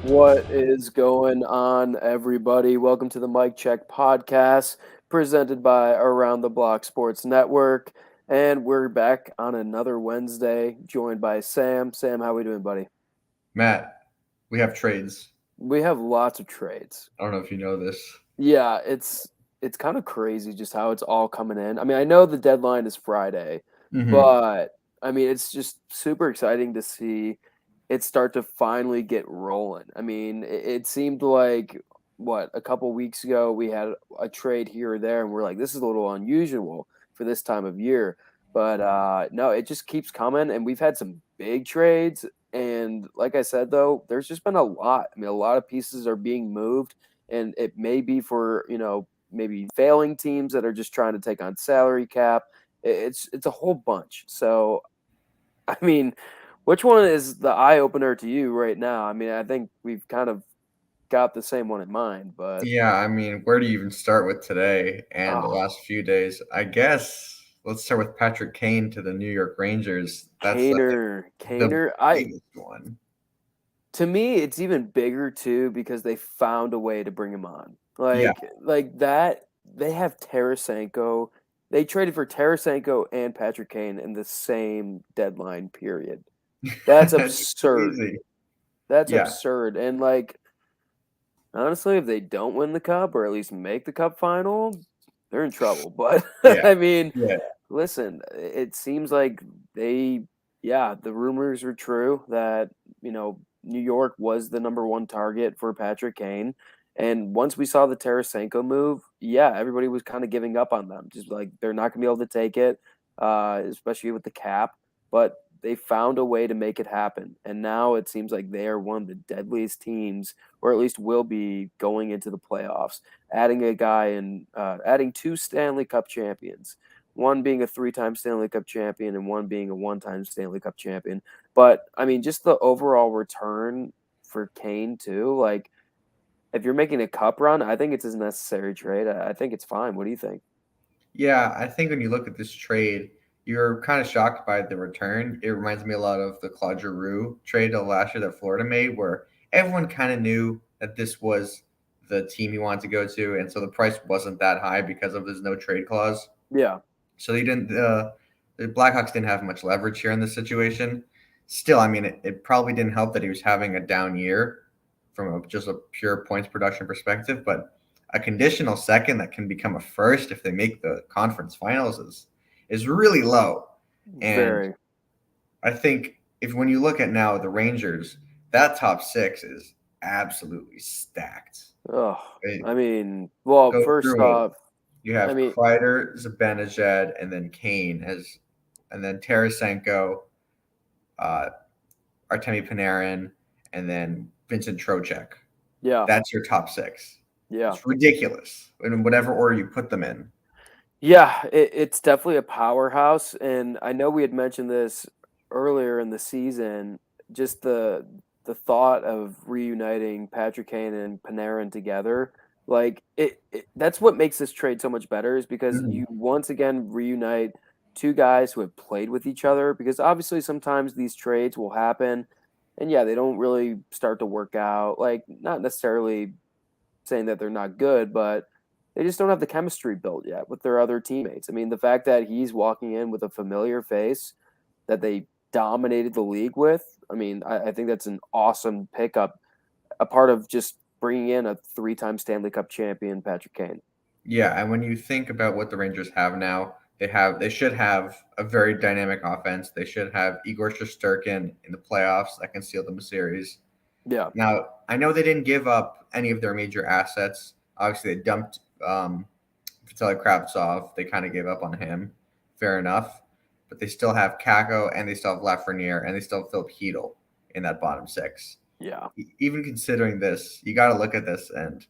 What is going on, everybody? Welcome to the Mike Check podcast presented by Around the Block Sports Network. And we're back on another Wednesday, joined by Sam. Sam, how we doing, buddy? Matt, we have trades. We have lots of trades. I don't know if you know this. Yeah, it's kind of crazy just how it's all coming in. I mean, I know the deadline is Friday, Mm-hmm. but I mean, it's just super exciting to see it start to finally get rolling. I mean, it seemed like a couple weeks ago we had a trade here or there, and we're like, this is a little unusual for this time of year. But no, it just keeps coming, and we've had some big trades. And like I said, though, there's just been a lot. I mean, a lot of pieces are being moved, and it may be for maybe failing teams that are just trying to take on salary cap. It's a whole bunch. So I mean, which one is the eye opener to you right now? I mean, I think we've kind of got the same one in mind, but Yeah, I mean, where do you even start with today and the oh, last few days? I guess let's start with Patrick Kane to the New York Rangers. That's, I think, the Kaner, I biggest one. to me it's even bigger too because they found a way to bring him on. Yeah, Like that they have Tarasenko. They traded for Tarasenko and Patrick Kane in the same deadline period. That's that's absurd. crazy. That's Yeah, absurd. And like honestly, if they don't win the cup or at least make the cup final, they're in trouble. But yeah, I mean, yeah. listen, it seems like the rumors are true that, New York was the number one target for Patrick Kane. And once we saw the Tarasenko move, yeah, everybody was kind of giving up on them. Just like they're not going to be able to take it, especially with the cap. But they found a way to make it happen. And now it seems like they are one of the deadliest teams, or at least will be going into the playoffs. Adding two Stanley Cup champions, one being a three-time Stanley Cup champion and one being a one-time Stanley Cup champion. But I mean, just the overall return for Kane too. Like, if you're making a cup run, I think it's a necessary trade. I think it's fine. What do you think? Yeah, I think when you look at this trade, you're kind of shocked by the return. It reminds me a lot of the Claude Giroux trade of last year that Florida made, where everyone kind of knew that this was the team he wanted to go to, and so the price wasn't that high because of his no trade clause. Yeah, So they didn't. The Blackhawks didn't have much leverage here in this situation. Still, I mean, it probably didn't help that he was having a down year from just a pure points production perspective, but a conditional second that can become a first if they make the conference finals is really low. And very. I think if when you look at now the Rangers, that top six is absolutely stacked. Oh, They I mean, well, go first through it. off, You I have mean, Kreider, Zibanejad, and then Kane and then Tarasenko, uh, Artemi Panarin, and then Vincent Trocheck. yeah, That's your top six. yeah. It's ridiculous in whatever order you put them in. Yeah, it's definitely a powerhouse, and I know we had mentioned this earlier in the season. Just the thought of reuniting Patrick Kane and Panarin together, like that's what makes this trade so much better, is because Mhm. you once again reunite two guys who have played with each other. Because obviously sometimes these trades will happen, and yeah, they don't really start to work out. Like not necessarily saying that they're not good, but they just don't have the chemistry built yet with their other teammates. I mean, the fact that he's walking in with a familiar face that they dominated the league with, I mean, I think that's an awesome pickup, a part of just bringing in a three-time Stanley Cup champion, Patrick Kane. Yeah, and when you think about what the Rangers have now, they should have a very dynamic offense. They should have Igor Shesterkin in the playoffs that can seal them a series. Yeah, Now, I know they didn't give up any of their major assets. Obviously, they dumped Vitaly Kravtsov. They kind of gave up on him. Fair enough. But they still have Kako, and they still have Lafreniere, and they still have Philip Hedel in that bottom six. Yeah. Even considering this, you got to look at this, and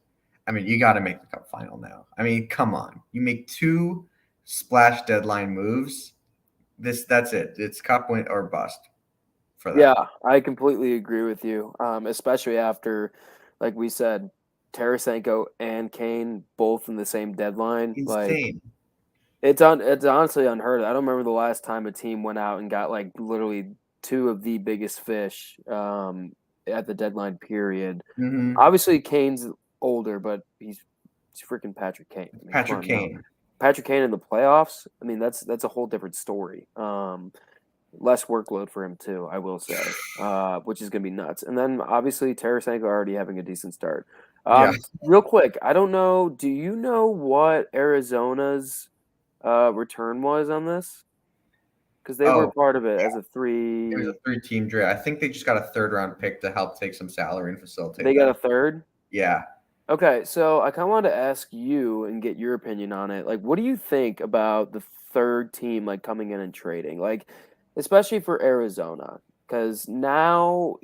I mean, you got to make the cup final now. I mean, come on, you make two splash deadline moves. That's it. It's cup win or bust for them. Yeah, I completely agree with you. Especially after, like we said, Tarasenko and Kane both in the same deadline. Like Insane. it's honestly unheard of. I don't remember the last time a team went out and got like literally two of the biggest fish at the deadline period. Hmm. Obviously, Kane's older, but he's freaking Patrick Kane. I mean, come Patrick on now. Kane. Patrick Kane in the playoffs. I mean, that's a whole different story. Less workload for him too, I will say, which is gonna be nuts. And then obviously Tarasenko already having a decent start. Yeah. Real quick, I don't know. Do you know what Arizona's return was on this? Because they were Oh, part of it as a it was a three. three-team draft. I think they just got a third-round pick to help take some salary and facilitate They got a that. third. Yeah. Okay, so I kind of wanted to ask you and get your opinion on it. Like, what do you think about the third team like coming in and trading? Like, especially for Arizona, because now,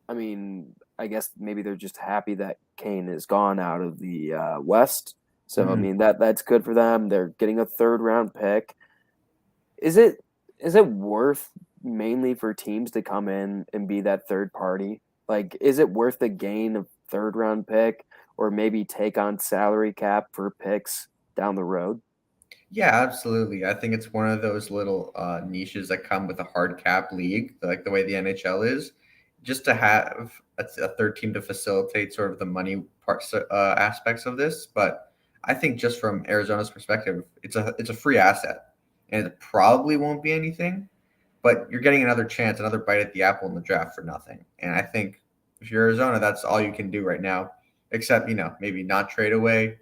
I mean, I guess maybe they're just happy that Kane is gone out of the West. So I Mhm. mean that's good for them. They're getting a third round pick. Is it worth mainly for teams to come in and be that third party? Like, is it worth the gain of third round pick or maybe take on salary cap for picks down the road? Yeah, absolutely. I think it's one of those little niches that come with a hard cap league, like the way the NHL is, just to have a third team to facilitate sort of the money parts aspects of this. But I think just from Arizona's perspective, it's a free asset, and it probably won't be anything, but you're getting another chance, another bite at the apple in the draft for nothing. And I think if you're Arizona, that's all you can do right now, except maybe not trade away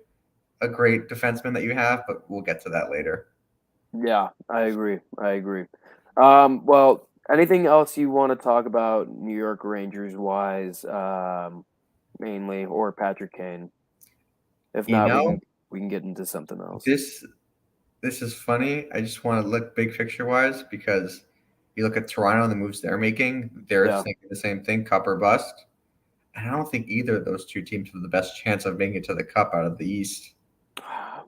a great defenseman that you have, but we'll get to that later. Yeah, I agree. I agree. Well, anything else you want to talk about New York Rangers wise, mainly, or Patrick Kane? If You not, know, we can get into something else. this this is funny. I just want to look big picture wise because you look at Toronto and the moves they're making, they're Yeah. thinking the same thing, cup or bust. And I don't think either of those two teams have the best chance of making it to the cup out of the East.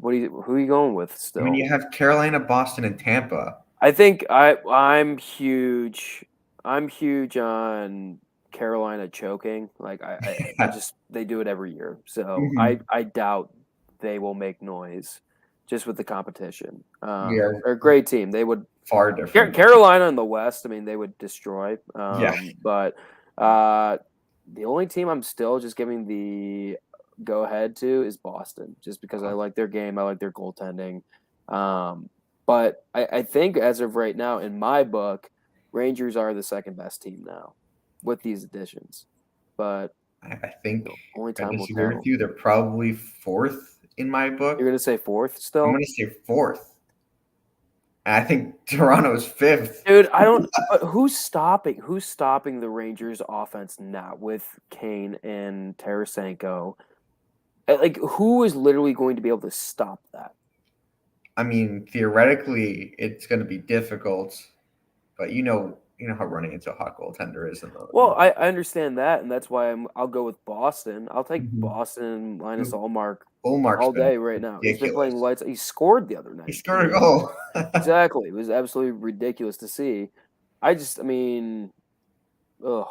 Who are you going with I mean, still? you have Carolina, Boston, and Tampa. I think I'm huge. I'm huge on Carolina choking. Like I just they do it every year. So Mhm. I doubt they will make noise just with the competition. We are They're a great team. They would far different. Carolina in the West, I mean, they would destroy. Yeah. But uh, the only team I'm still just giving the go ahead to is Boston, just because I like their game, I like their goaltending. But I think as of right now, in my book, Rangers are the second best team now with these additions. But I think only I time will disagree tell. with you. They're probably fourth in my book. You're gonna say fourth I'm still? going to say fourth. And I think Toronto's fifth. Dude, I don't. Who's stopping? Who's stopping the Rangers' offense now with Kane and Tarasenko? Like, who is literally going to be able to stop that? I mean, theoretically, it's going to be difficult, but you know how running into a hot goaltender is in Well, the I understand that, and that's why I'll go with Boston. I'll take Mhm. Boston minus Allmark Ullmark's all been day right now. He's been playing ridiculous. lights. He scored the other He night. I scored a mean, goal. exactly. It was absolutely ridiculous to see. I mean, ugh.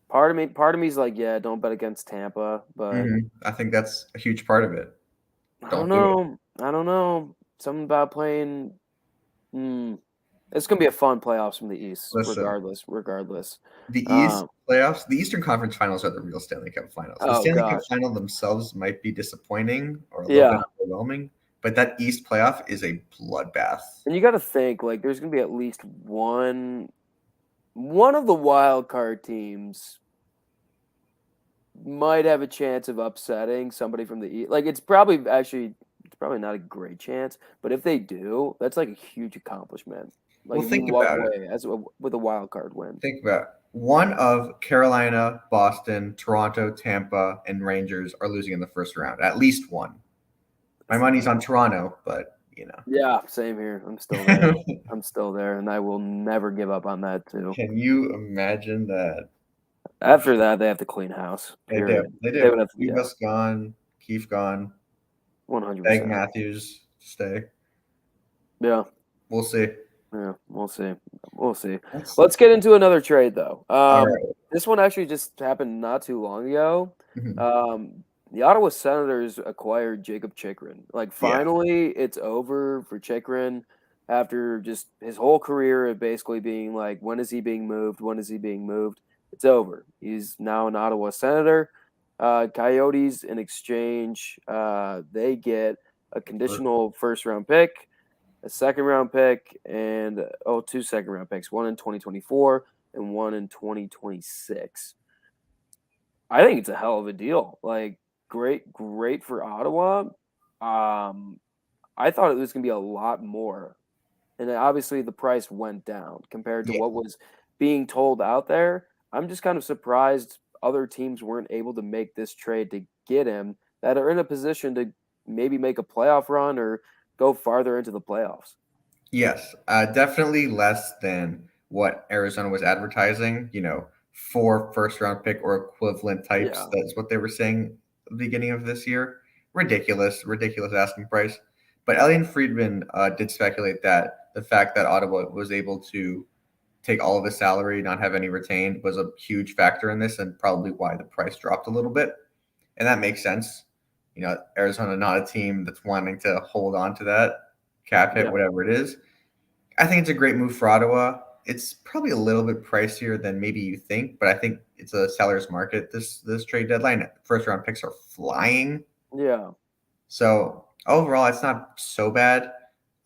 Part of me's like, yeah, don't bet against Tampa, but I think that's a huge part of it. I don't Don't do it. know. I don't know. Something about playing. Mm, it's gonna be a fun playoffs from the East, Listen, regardless. Regardless. the East Um. playoffs, the Eastern Conference Finals are the real Stanley Cup Finals. The Oh Stanley Cup gosh. Final themselves might be disappointing or a little bit Yeah, underwhelming, but that East playoff is a bloodbath. and you got to think like there's gonna be at least one of the wild card teams might have a chance of upsetting somebody from the East. Like it's probably not a great chance, but if they do, that's like a huge accomplishment. Like Well, if you think walk about it. away with a wild card win. Think about it. One of Carolina, Boston, Toronto, Tampa, and Rangers are losing in the first round. At least one. My money's on Toronto, but Yeah, same here. I'm still there. I'm still there, and I will never give up on that too. Can you imagine that? After that, they have to clean house. They do. Period. They They do. would have to, yeah, Reba's gone. Keith gone. Beg 100%. Matthews stay. Yeah, We'll see. yeah, we'll see. We'll see. That's Let's get into another trade though. all right. This one actually just happened not too long ago. Mhm. The Ottawa Senators acquired Jacob Chikrin. Like Yeah. finally, it's over for Chikrin after just his whole career of basically being like, when is he being moved? When is he being moved? It's over. He's now an Ottawa Senator. Coyotes in exchange, they get a For- conditional first round pick, a second round pick, and two second round picks, one in 2024 and one in 2026. I think it's a hell of a deal. Like great for Ottawa. I thought it was going to be a lot more, and then obviously the price went down compared to Yeah. what was being told out there. I'm just kind of surprised other teams weren't able to make this trade to get him that are in a position to maybe make a playoff run or go farther into the playoffs. Yes. Definitely less than what Arizona was advertising. 4 first round pick or equivalent types. Yeah, That's what they were saying at the beginning of this year. Ridiculous asking price. But Elliot Friedman did speculate that the fact that Ottawa was able to take all of his salary, not have any retained, was a huge factor in this and probably why the price dropped a little bit. And that makes sense. Arizona not a team that's wanting to hold on to that cap hit, yeah, whatever it is. I think it's a great move for Ottawa. It's probably a little bit pricier than maybe you think, but I think it's a seller's market this trade deadline. First round picks are flying, yeah, so overall, it's not so bad.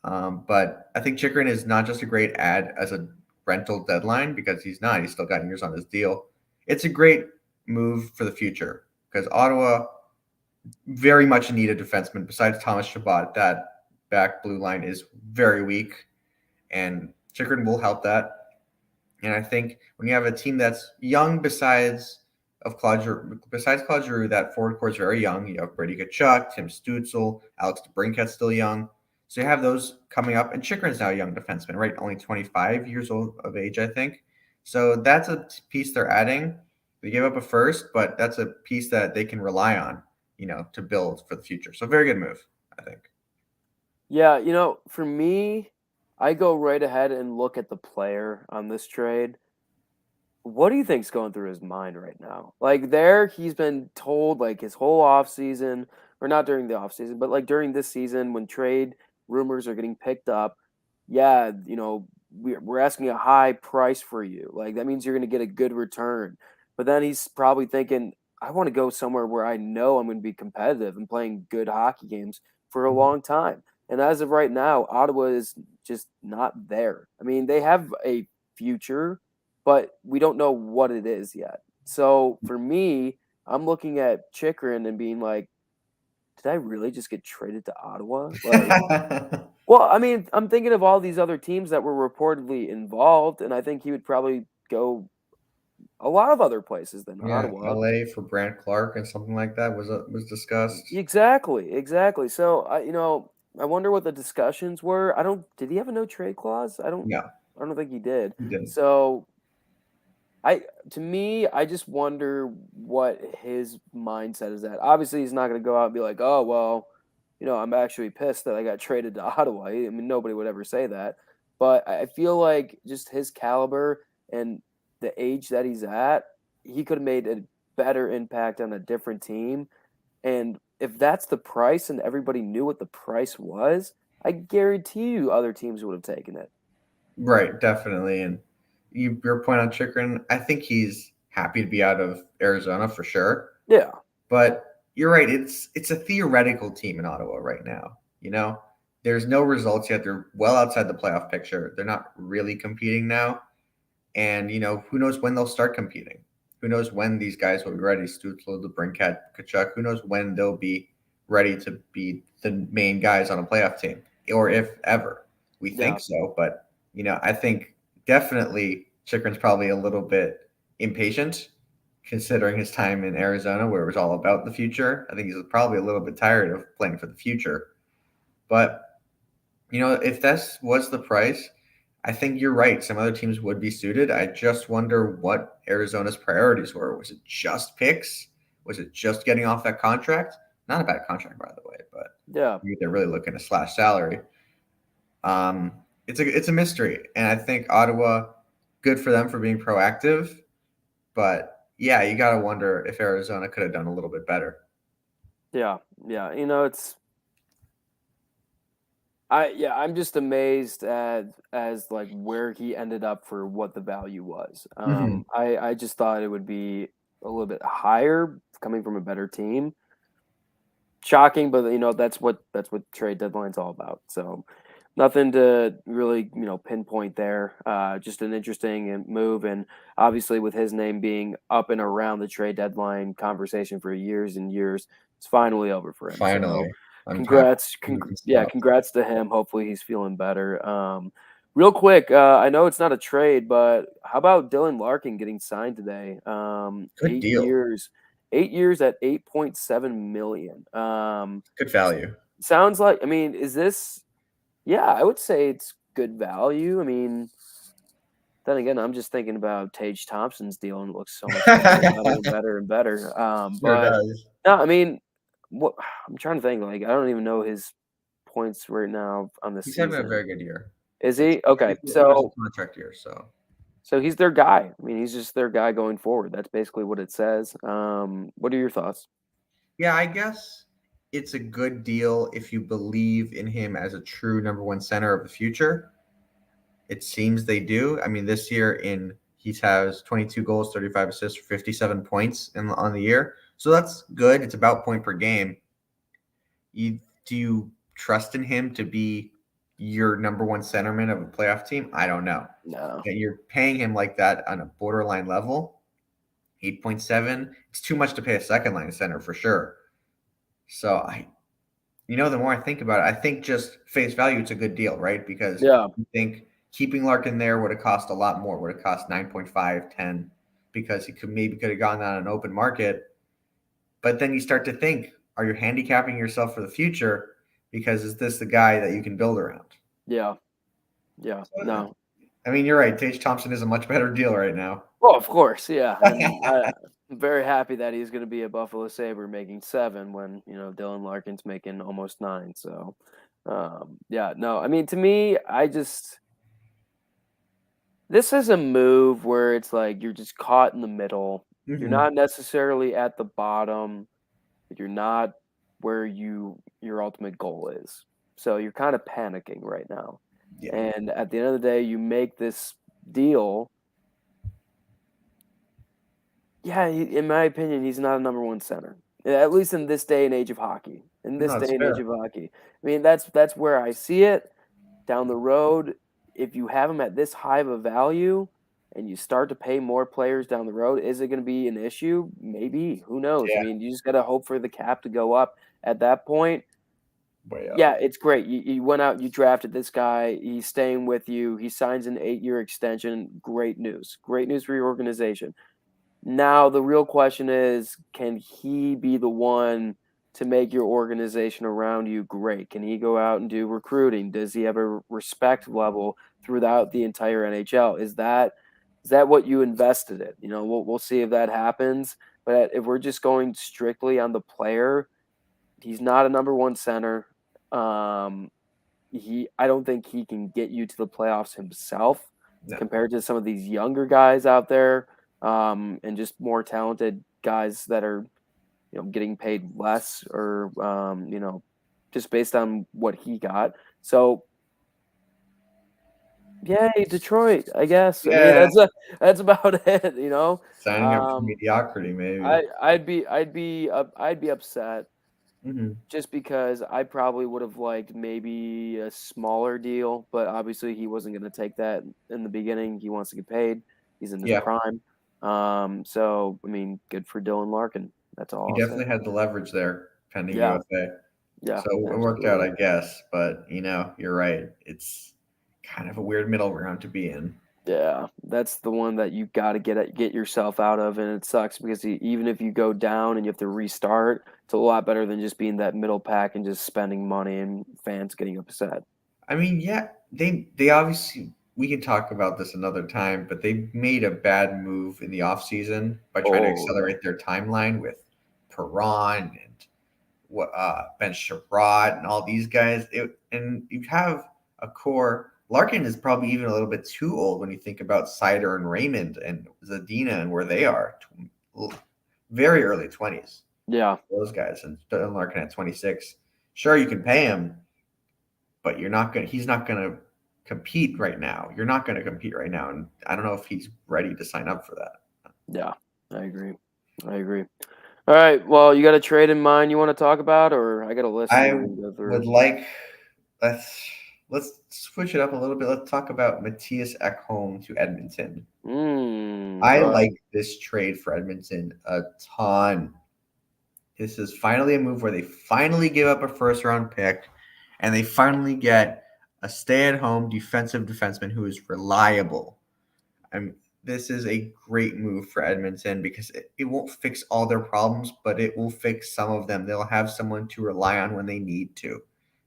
But I think Chikrin is not just a great ad as a rental deadline because he's not. He's still got years on his deal. It's a great move for the future because Ottawa very much need a defenseman besides Thomas Chabot. That back blue line is very weak, and Chikrin will help that. And I think when you have a team that's young, besides Claude Giroux, that forward core is very young. You have Brady Tkachuk, Tim Stützle, Alex DeBrincat's still young. So you have those coming up, and Chikrin's now a young defenseman, right? Only 25 years old of age, I think. So that's a piece they're adding. They gave up a first, but that's a piece that they can rely on, to build for the future. So very good move, I think. yeah. For me, I go right ahead and look at the player on this trade. What do you think's going through his mind right now? Like he's been told like his whole off season, or not during the off season, but like during this season when trade rumors are getting picked up. Yeah, we're asking a high price for you. Like that means you're going to get a good return. But then he's probably thinking, I want to go somewhere where I know I'm going to be competitive and playing good hockey games for a Mhm. long time. And as of right now, Ottawa is just not there. I mean, they have a future, but we don't know what it is yet. So for me, I'm looking at Chikrin and being like, did I really just get traded to Ottawa? Like, well, I mean, I'm thinking of all these other teams that were reportedly involved, and I think he would probably go a lot of other places than Yeah, Ottawa. LA for Brant Clark and something like that was discussed. Exactly, exactly. So I wonder what the discussions were. I don't. Did he have a no trade clause? No, I don't think he did. he didn't. So to me, I just wonder what his mindset is at. Obviously, he's not going to go out and be like, "Oh, well, I'm actually pissed that I got traded to Ottawa." I mean, nobody would ever say that. But I feel like just his caliber and the age that he's at, he could have made a better impact on a different team. And if that's the price and everybody knew what the price was, I guarantee you other teams would have taken it. Right, definitely. And your point on Chikrin, I think he's happy to be out of Arizona for sure. Yeah. But you're right. It's a theoretical team in Ottawa right now. There's no results yet. They're well outside the playoff picture. They're not really competing now. And who knows when they'll start competing? Who knows when these guys will be ready? Stutzel, the Brinkat, Kachuk. Who knows when they'll be ready to be the main guys on a playoff team, or if ever. We Yeah. think so, but I think definitely Chikrin's probably a little bit impatient, considering his time in Arizona, where it was all about the future. I think he's probably a little bit tired of playing for the future. But if this was the price, I think you're right. Some other teams would be suited. I just wonder what Arizona's priorities were. Was it just picks? Was it just getting off that contract? Not a bad contract, by the way, but Yeah. maybe they're really looking to slash salary. Um, it's a mystery, and I think Ottawa, good for them for being proactive, but yeah, you got to wonder if Arizona could have done a little bit better. Yeah. Yeah. I'm just amazed at as like where he ended up for what the value was. Mm-hmm. I just thought it would be a little bit higher coming from a better team. Shocking, but that's what trade deadline's all about. So nothing to really pinpoint there. Just an interesting move, and obviously with his name being up and around the trade deadline conversation for years and years, it's finally over for him. So Finally, I'm happy congrats, we can yeah, stop. congrats to him. Hopefully he's feeling better. Real quick, I know it's not a trade, but how about Dylan Larkin getting signed today? Good Eight deal. years, 8 years at 8.7 million. Good value. Sounds like, I mean, is this? Yeah, I would say it's good value. I mean, then again, I'm just thinking about Tage Thompson's deal, and it looks so much better and better and better. Sure But does. no, I mean, what I'm trying to think, like, I don't even know his points right now on the He's having a season. very good year. Is It's he? Okay, it was a so contract year, so he's their guy. I mean, he's just their guy going forward. That's basically what it says. What are your thoughts? yeah, I guess it's a good deal if you believe in him as a true number one center of the future. It seems they do. I mean, this year he has 22 goals, 35 assists, 57 points on the year. So that's good. It's about point per game. Do you trust in him to be your number one centerman of a playoff team? I don't know. No. That you're paying him like that on a borderline level, 8.7. It's too much to pay a second line center for sure. So the more I think about it, I think just face value, it's a good deal, right? Because Yeah. you think keeping Larkin there would have cost a lot more, would have cost 9.5, 10, because he could have gone on an open market. But then you start to think, are you handicapping yourself for the future? Because is this the guy that you can build around? Yeah. Yeah. So, No. I mean, you're right. Tage Thompson is a much better deal right now. Well, of course, yeah, and I'm very happy that he's going to be a Buffalo Sabre making 7 when Dylan Larkin's making almost 9. So, yeah, no, I mean to me, this is a move where it's like you're just caught in the middle. You're Mm-hmm. not necessarily at the bottom, but you're not where your ultimate goal is. So you're kind of panicking right now. Yeah. And at the end of the day, you make this deal. Yeah, in my opinion, he's not a number one center. At least in this day and age of hockey. In this No, day it's and age fair. of hockey. I mean, that's where I see it. Down the road, if you have him at this high of a value and you start to pay more players down the road, is it going to be an issue? Maybe. Who knows? I Yeah, mean, you just got to hope for the cap to go up at that point. way up. Yeah, it's great. You went out, you drafted this guy. He's staying with you. He signs an 8-year extension. Great news. Great news for your organization. Now the real question is, can he be the one to make your organization around you great? Can he go out and do recruiting? Does he have a respect level throughout the entire NHL? Is that what you invested in? We'll see if that happens. But if we're just going strictly on the player, he's not a number one center. I don't think he can get you to the playoffs himself No. compared to some of these younger guys out there, and just more talented guys that are, getting paid less or, just based on what he got. So, yay, Detroit, I guess. I mean, Yeah. that's about it, Signing up for Um, mediocrity, maybe. I'd be upset Mm-hmm. just because I probably would have liked maybe a smaller deal, but obviously he wasn't going to take that in the beginning. He wants to get paid. He's in his Yeah, prime. So I mean, good for Dylan Larkin. That's all he I'll say. definitely had the leverage there, pending Yeah, UFA. yeah, So it worked out, absolutely. I guess. But you're right. It's kind of a weird middle ground to be in. Yeah, that's the one that you got to get yourself out of, and it sucks because even if you go down and you have to restart, it's a lot better than just being that middle pack and just spending money and fans getting upset. I mean, yeah, they obviously we can talk about this another time, but they made a bad move in the offseason by trying to Oh yeah. accelerate their timeline with Perron and Ben Sherrod and all these guys. And you have a core. Larkin is probably even a little bit too old when you think about Sider and Raymond and Zadina and where they are. Very early 20s, Yeah. those guys. And Dylan Larkin at 26. Sure, you can pay him, but he's not going to compete right now. You're not going to compete right now. And I don't know if he's ready to sign up for that. Yeah. I agree. I agree. All right. Well, you got a trade in mind you want to talk about, or I got a list here I we can go would through. like let's let's switch it up a little bit. Let's talk about Matthias Ekholm to Edmonton. I All right. like this trade for Edmonton a ton. This is finally a move where they finally give up a first round pick and they finally get a stay at home defensive defenseman who is reliable. I mean, this is a great move for Edmonton because it won't fix all their problems, but it will fix some of them. They'll have someone to rely on when they need to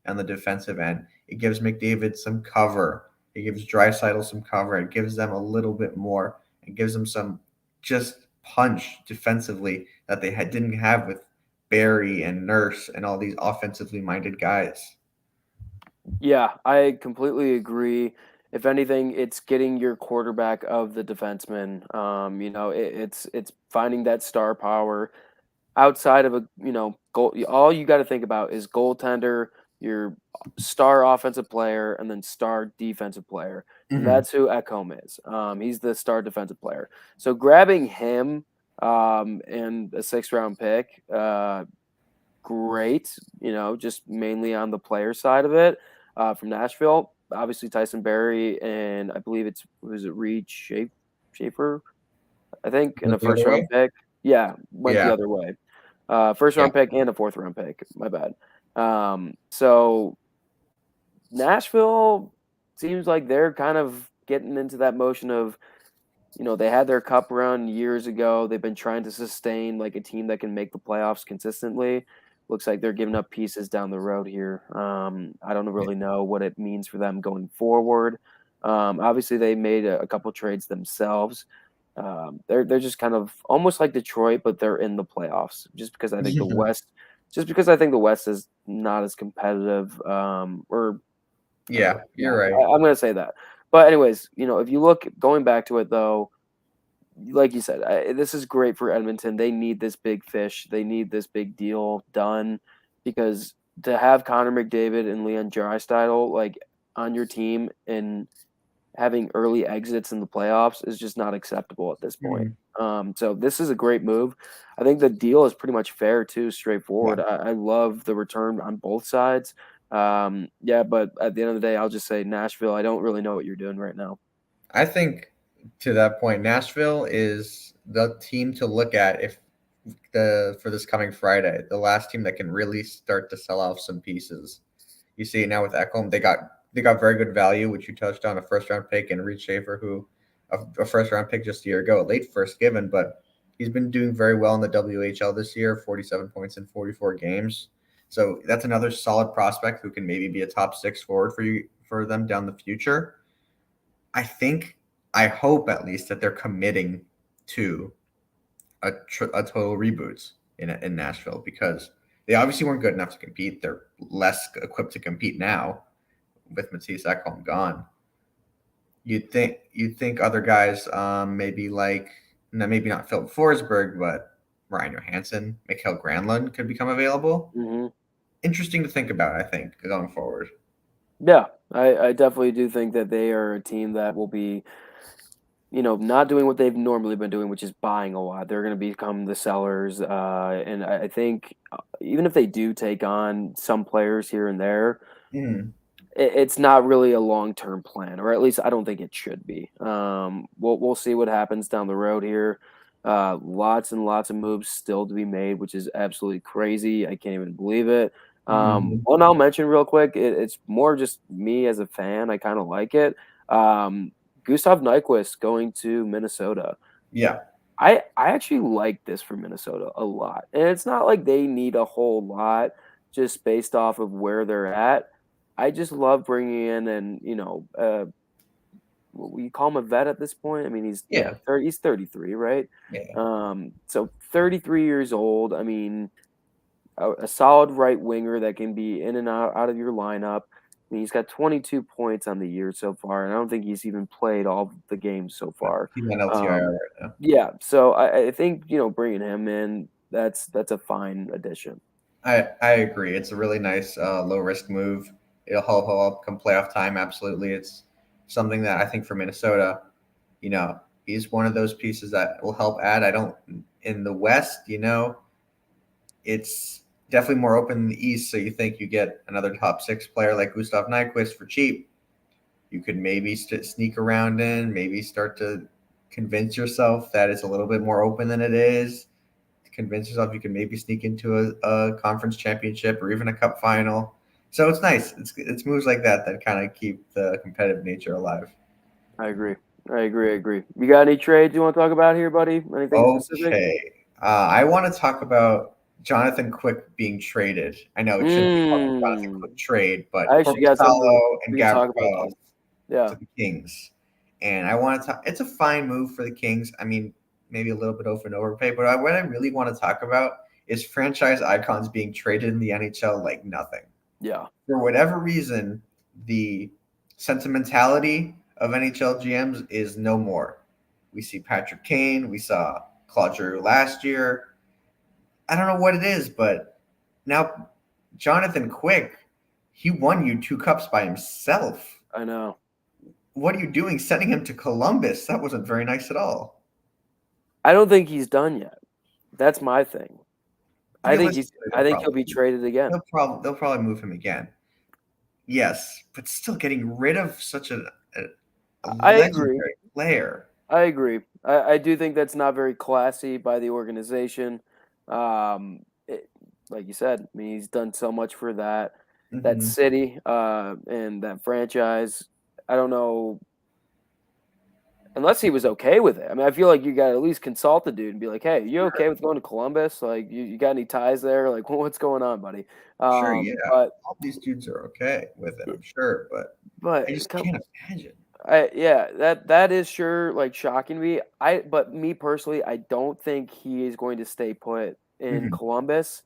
on the defensive end. It gives McDavid some cover. It gives Draisaitl some cover. It gives them a little bit more. It gives them some just punch defensively that didn't have with Barry and Nurse and all these offensively minded guys. Yeah, I completely agree. If anything, it's getting your quarterback of the defenseman. It's finding that star power outside of a goal. All you got to think about is goaltender, your star offensive player, and then star defensive player, and Mm-hmm. that's who Ekholm is. He's the star defensive player. So grabbing him and a 6th round pick, great. Just mainly on the player side of it from Nashville. Obviously Tyson Berry and I believe was it Reed Schaefer, I think, in a The other first way? round pick. Yeah, went the Yeah. other way. First Yeah. round pick and a 4th round pick. My bad. So Nashville seems like they're kind of getting into that motion of, they had their cup run years ago. They've been trying to sustain like a team that can make the playoffs consistently. Looks like they're giving up pieces down the road here. I don't really know what it means for them going forward. Obviously, they made a couple trades themselves. They're just kind of almost like Detroit, but they're in the playoffs. Just because I think the West is not as competitive. Or Yeah, yeah, you're right. I'm gonna say that. But anyways, if you look going back to it though, like you said, this is great for Edmonton. They need this big fish. They need this big deal done because to have Connor McDavid and Leon Draisaitl like on your team and having early exits in the playoffs is just not acceptable at this point. Mhm. So this is a great move. I think the deal is pretty much fair too, Yeah. straightforward. I love the return on both sides. Yeah, but at the end of the day, I'll just say Nashville. I don't really know what you're doing right now. I think to that point, Nashville is the team to look at if the for this coming Friday, the last team that can really start to sell off some pieces. You see it now with Ekholm, they got very good value, which you touched on, a first round pick, and Reed Schaefer, who a first round pick just a year ago, a late first given, but he's been doing very well in the WHL this year, 47 points in 44 games. So that's another solid prospect who can maybe be a top six forward for them down the future. I think, I hope at least that they're committing to a total reboot in Nashville because they obviously weren't good enough to compete. They're less equipped to compete now with Matisse Ekholm gone. You'd think other guys, maybe like no, maybe not Philip Forsberg, but Ryan Johansson, Mikael Granlund could become available. Hmm. Interesting to think about, I think, going forward. Yeah, I definitely do think that they are a team that will be, not doing what they've normally been doing, which is buying a lot. They're going to become the sellers. And I think even if they do take on some players here and there, Mm, it's not really a long-term plan, or at least I don't think it should be. We'll see what happens down the road here. Lots and lots of moves still to be made, which is absolutely crazy. I can't even believe it. mm, One I'll mention real quick. It's more just me as a fan. I kind of like it. Gustav Nyquist going to Minnesota. yeah. I actually like this for Minnesota a lot, and it's not like they need a whole lot just based off of where they're at. I just love bringing in and we call him a vet at this point. I mean, Yeah, 30, he's 33, right? yeah. So 33 years old. I mean, a solid right winger that can be in and out of your lineup. I mean, he's got 22 points on the year so far, and I don't think he's even played all the games so far. He's on LTIR Um, right now. yeah, so I think bringing him in, that's a fine addition. I agree. It's a really nice low risk move. It'll help come playoff time. Absolutely, it's something that I think for Minnesota, he's one of those pieces that will help add. I don't in the West, it's definitely more open in the East. So you think you get another top six player like Gustav Nyquist for cheap. You could maybe sneak around in, maybe start to convince yourself that it's a little bit more open than it is. Convince yourself you can maybe sneak into a conference championship or even a cup final. So it's nice. It's moves like that kind of keep the competitive nature alive. I agree. I agree. I agree. You got any trades you want to talk about here, buddy? Anything specific? Okay. I want to talk about Jonathan Quick being traded. I know it shouldn't be called a Jonathan Mm, Quick trade, but I actually got something Korpisalo and we can talk about Gavrikov this. Yeah, to the Kings. And I want to talk. It's a fine move for the Kings. I mean, maybe a little bit over an overpay, but what I really want to talk about is franchise icons being traded in the NHL like nothing. yeah. For whatever reason, the sentimentality of NHL GMs is no more. We see Patrick Kane. We saw Claude Giroux last year. I don't know what it is, but now Jonathan Quick, he won you 2 cups by himself. I know. What are you doing sending him to Columbus? That wasn't very nice at all. I don't think he's done yet. That's my thing. I think Realistically, I think he'll be traded again. they'll probably move him again. Yes, but still getting rid of such a I agree. legendary player. I agree. I do think that's not very classy by the organization. Like you said, I mean, he's done so much for that Hmm. city and that franchise. I don't know unless he was okay with it. I mean, I feel like you got to at least consult the dude and be like, "Hey, you okay with going to Columbus? Like, you got any ties there? Like, what's going on, buddy?" Sure, yeah. But All these dudes are okay with it, I'm sure, but I but just can't imagine. yeah, that is sure like shocking to me. But me personally, I don't think he is going to stay put in Mhm. Columbus.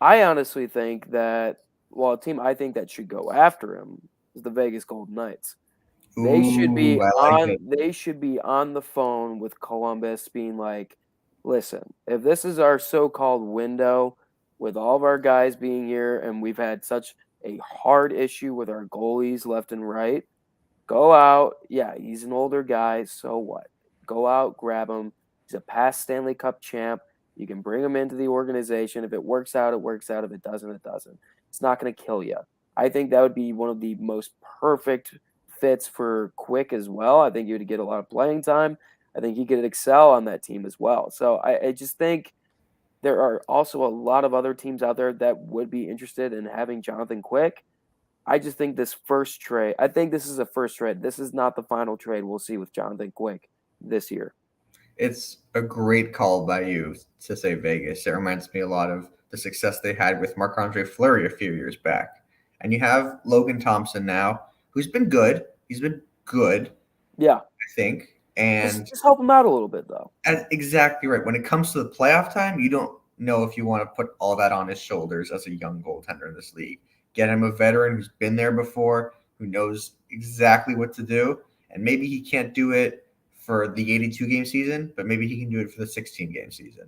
I honestly think that a team I think that should go after him is the Vegas Golden Knights. Ooh, I like it. They should be on the phone with Columbus being like, "Listen, if this is our so-called window with all of our guys being here and we've had such a hard issue with our goalies left and right, go out. Yeah, he's an older guy, so what? Go out, grab him. He's a past Stanley Cup champ. You can bring him into the organization. If it works out, it works out. If it doesn't, it doesn't. It's not going to kill you." I think that would be one of the most perfect fits for Quick as well. I think he would get a lot of playing time. I think he could excel on that team as well. So I just think there are also a lot of other teams out there that would be interested in having Jonathan Quick. I just think this first trade, I think this is a first trade. This is not the final trade we'll see with Jonathan Quick this year. It's a great call by you to say Vegas. It reminds me a lot of the success they had with Marc-Andre Fleury a few years back. And you have Logan Thompson now, who's been good. He's been good, Yeah. I think. Just And just help him out a little bit though. that's exactly right. When it comes to the playoff time, you don't know if you want to put all that on his shoulders as a young goaltender in this league. Get him a veteran who's been there before, who knows exactly what to do. And maybe he can't do it for the 82 game season, but maybe he can do it for the 16 game season.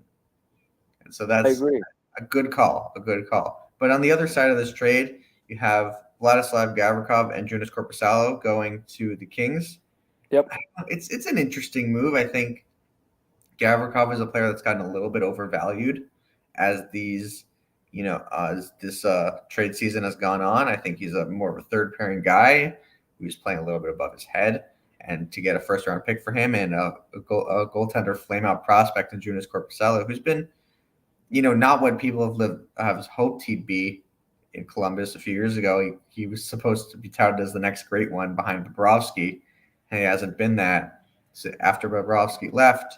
And so I that's agree. a good call, a good call. But on the other side of this trade, you have Vladislav Gavrikov and Jonas Korpisalo going to the Kings. Yep. It's an interesting move. I think Gavrikov is a player that's gotten a little bit overvalued as as this trade season has gone on. I think he's a more of a third pairing guy who's playing a little bit above his head. And to get a first round pick for him and a goaltender flame out prospect in Jonas Korpisalo, who's been, not what people have hoped he'd be in Columbus a few years ago. He was supposed to be touted as the next great one behind Bobrovsky, and he hasn't been that after Bobrovsky left.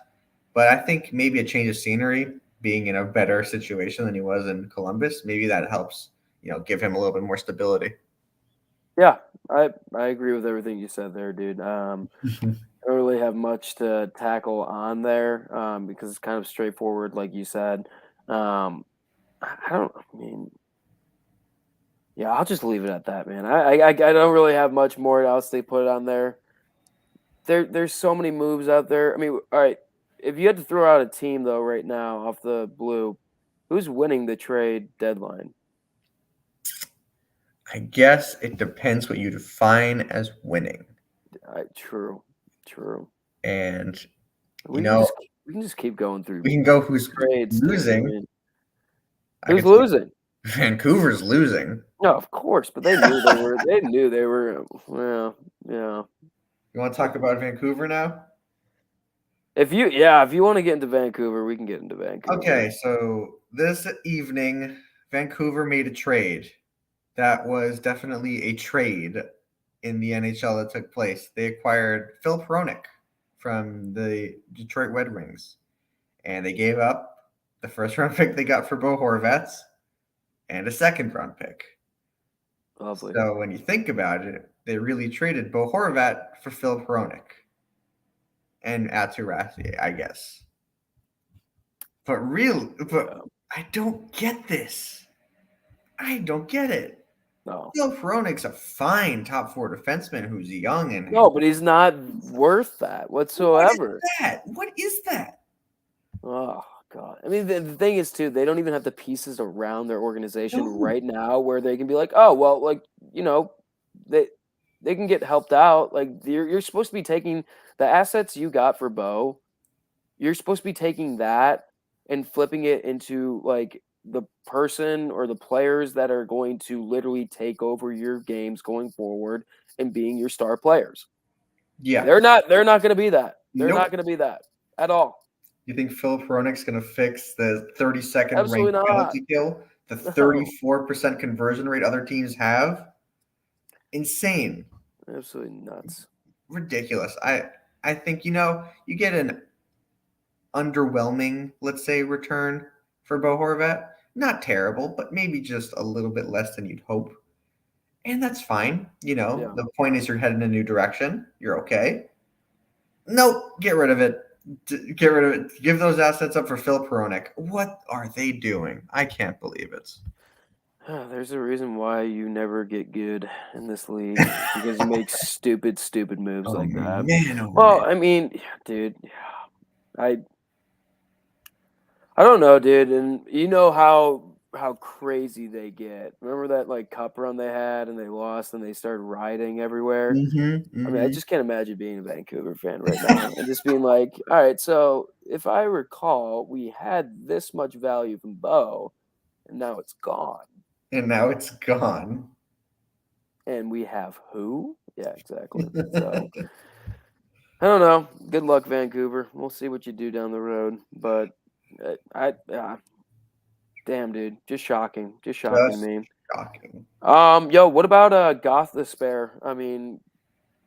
But I think maybe a change of scenery, being in a better situation than he was in Columbus, maybe that helps, give him a little bit more stability. Yeah, I agree with everything you said there, dude. I don't really have much to tackle on there because it's kind of straightforward, like you said. I don't. I mean, yeah, I'll just leave it at that, man. I don't really have much more else they put on there. There's so many moves out there. I mean, all right, if you had to throw out a team though right now off the blue, who's winning the trade deadline? I guess it depends what you define as winning. True, true. And, you We can know, just we can just keep going through we can go who's trades, dude. I losing. mean, I who's could say losing? Vancouver's losing. No, of course, but they knew they were. They knew they were. Well, yeah. You want to talk about Vancouver now? If you want to get into Vancouver, we can get into Vancouver. Okay, so this evening, Vancouver made a trade. That was definitely a trade in the NHL that took place. They acquired Phil Hronek from the Detroit Red Wings, and they gave up the first round pick they got for Bo Horvat and a second round pick. Lovely. So when you think about it, they really traded Bo Horvat for Phil Hronek and Atu Rathi, I guess. But Yeah. I don't get this. I don't get it. No. Phil Hronek's a fine top four defenseman who's young and No, but he's not worth that what is whatsoever. that? What is that? Oh God. I mean, the thing is too, they don't even have the pieces around their organization No, right now where they can be like, oh well, like they they can get helped out. Like you're supposed to be taking the assets you got for Bo. You're supposed to be taking that and flipping it into like the person or the players that are going to literally take over your games going forward and being your star players. yeah, They're not going to be that. They're nope. not going to be that at all. You think Philip Hronek's going to fix the 32nd Absolutely ranked not. penalty kill, the No. 34% conversion rate other teams have? Insane, Absolutely nuts. ridiculous. I think you get an underwhelming, let's say, return for Bo Horvat. Not terrible, but maybe just a little bit less than you'd hope. And that's fine. Yeah. The point is you're heading in a new direction. You're okay. Nope, get rid of it. Get rid of it. Give those assets up for Phil Hronek. What are they doing? I can't believe it. There's a reason why you never get good in this league because you make stupid moves Oh like that. man, oh Well, man. I mean, yeah, dude, I I don't know, dude, and you know how crazy they get. Remember that like cup run they had and they lost and they started rioting everywhere? I mean, I Mm-hmm. just can't imagine being a Vancouver fan right now and just being like, all right, so if I recall, we had this much value from Bo, and now it's gone. And now it's gone. And we have who? Yeah, exactly. So I don't know. Good luck, Vancouver. We'll see what you do down the road. But damn, dude, just shocking to Just me. shocking. Yo, what about Goth the Spare? I mean,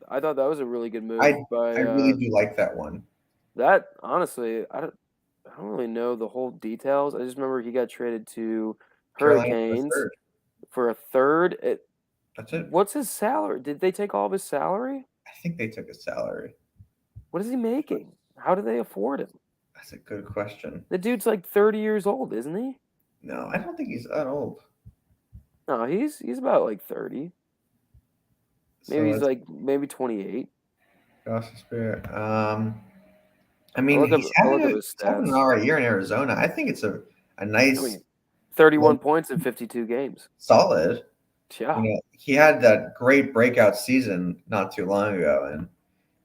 I thought that was a really good I move by I really do like that one. that. Honestly, I don't really know the whole details. I just remember he got traded to Carolina for the Hurricanes third. for a third. That's it. What's his salary? Did they take all of his salary? I think they took a salary. What is he making? How do they afford him? That's a good question. The dude's like 30 years old, isn't he? No, I don't think he's that old. No, he's about like 30. Maybe So he's it's like maybe 28. Gossip Spirit. I mean, I'll look up his he's having an stats. all right year in Arizona. I think it's a I nice, mean, 31 points in 52 games. solid. Yeah. He had that great breakout season not too long ago, and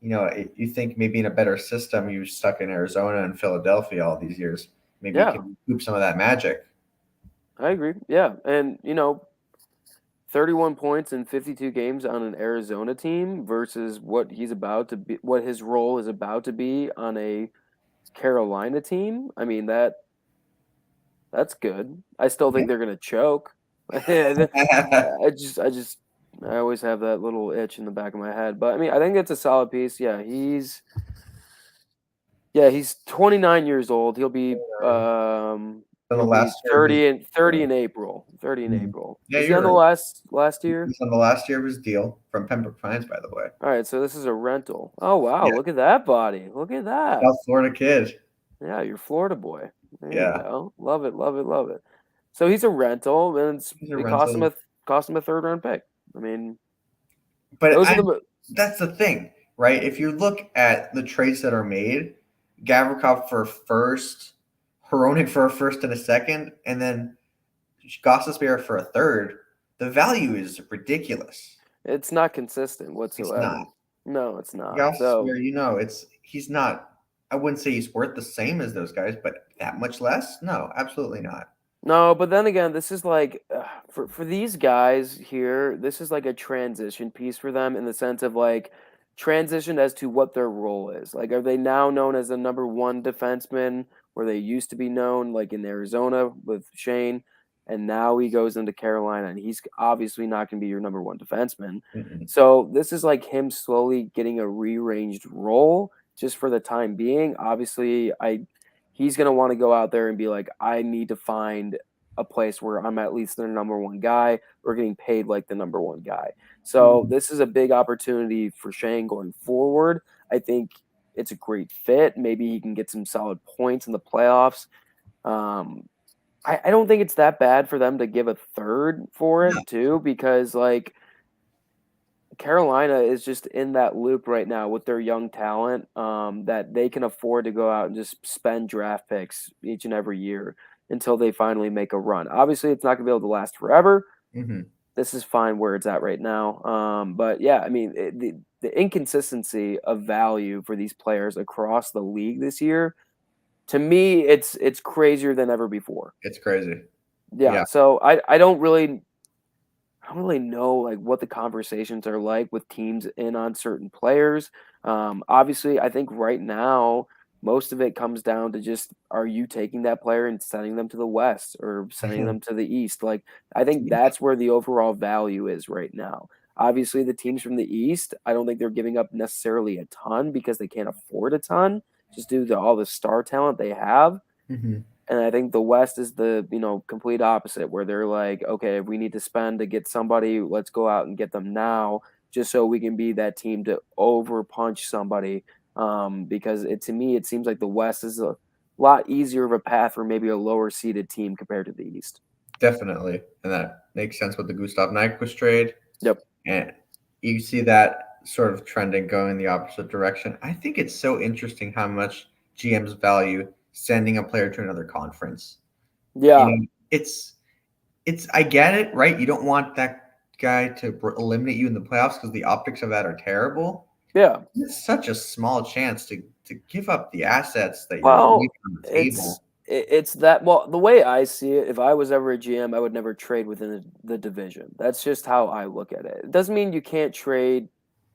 you think maybe in a better system, he was stuck in Arizona and Philadelphia all these years. Maybe he Yeah, can recoup some of that magic. I agree. Yeah. And 31 points in 52 games on an Arizona team versus what he's about to be, what his role is about to be on a Carolina team. I mean, that's good. I still Yeah. think they're going to choke. I always have that little itch in the back of my head. But I mean, I think it's a solid piece. Yeah, he's 29 years old. He'll be On the He'll be last year of his 30 in April. 30 in Mhm. April. Yeah, Is he on you're the right. last year? He's on the last year of his deal from Pembroke Pines, by the way. All right, so this is a rental. Oh wow, Yeah, look at that body. Look at that. South Florida kid. Yeah, you're Florida boy. There you Yeah, go. Love it, love it, love it. So he's a rental, and he's a it cost him rental. a third round pick. I mean, But those are the that's the thing, right? If you look at the trades that are made, Gavrikov for a first, Hronik for a first and a second, and then Gostisbehere for a third, the value is ridiculous. it's not consistent It's not. whatsoever. No, it's not. So Gostisbehere, he's not. I wouldn't say he's worth the same as those guys, but that much less? No, absolutely not. no, but then again, this is like for these guys here, this is like a transition piece for them in the sense of like transition as to what their role is. Like, are they now known as the number one defenseman where they used to be known, like in Arizona with Shane, and now he goes into Carolina and he's obviously not going to be your number one defenseman. Mm-mm. So this is like him slowly getting a rearranged role just for the time being. Obviously, he's going to want to go out there and be like, I need to find a place where I'm at least the number one guy or getting paid like the number one guy. So Mhm. this is a big opportunity for Shane going forward. I think it's a great fit. Maybe he can get some solid points in the playoffs. Um, I don't think it's that bad for them to give a third for No. it too, because like Carolina is just in that loop right now with their young talent that they can afford to go out and just spend draft picks each and every year until they finally make a run. Obviously, it's not going to be able to last forever. Mhm. This is fine where it's at right now. But yeah, I mean, the inconsistency of value for these players across the league this year, to me, it's crazier than ever before. It's crazy. Yeah, Yeah. so I don't really know like what the conversations are like with teams in on certain players. Obviously, I think right now most of it comes down to just are you taking that player and sending them to the West or sending them to the East? Like I think Yeah. that's where the overall value is right now. Obviously, the teams from the East, I don't think they're giving up necessarily a ton because they can't afford a ton just due to all the star talent they have. Mhm. And I think the West is the, complete opposite where they're like, okay, if we need to spend to get somebody, let's go out and get them now just so we can be that team to over punch somebody. Because to me, it seems like the West is a lot easier of a path for maybe a lower seeded team compared to the East. Definitely. And that makes sense with the Gustav Nyquist trade. Yep. And you see that sort of trending going in the opposite direction. I think it's so interesting how much GMs value sending a player to another conference. You Yeah. know, it's I get it, right? You don't want that guy to eliminate you in the playoffs because the optics of that are terrible. Yeah. It's such a small chance to give up the assets that you're leaving Well, on the it's table. it's that well, the way I see it, if I was ever a GM, I would never trade within the division. That's just how I look at it. It doesn't mean you can't trade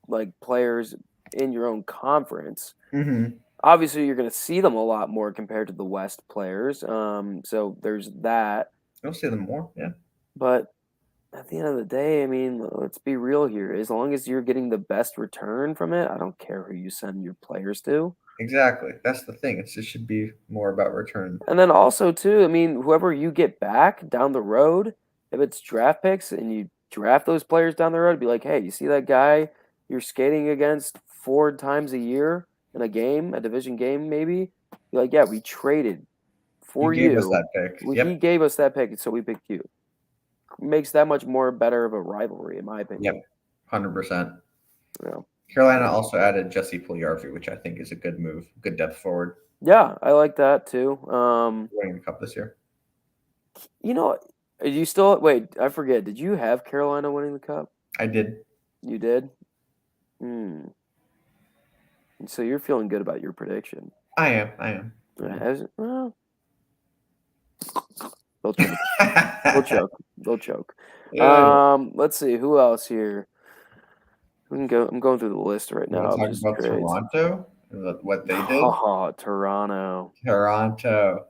like players in your own conference. Mm-hmm. Obviously, you're going to see them a lot more compared to the West players. So there's that. You'll see them more. Yeah, But at the end of the day, I mean, let's be real here. As long as you're getting the best return from it, I don't care who you send your players to. exactly. That's the thing. It should be more about return. And then also too, I mean, whoever you get back down the road, if it's draft picks and you draft those players down the road, be like, hey, you see that guy you're skating against 4 times a year in a game, a division game, maybe? Be like, yeah, we traded You for gave us you. that pick. He Yep. gave us that pick, so we picked you. Makes that much more better of a rivalry, in my opinion. Yep. 100%. You know? Carolina also added Jesse Puljujarvi, which I think is a good move, good depth forward. Yeah, I like that too. Winning the cup this year. You know, you still wait? I forget. Did you have Carolina winning the cup? I did. You did. Hmm. So you're feeling good about your prediction? I am. I am. Well, they'll choke. They'll choke. They'll choke. Yeah. Let's see who else here. We can go. I'm going through the list right You now want to of talk just about trades. Toronto and what they did? Oh, Toronto. Toronto.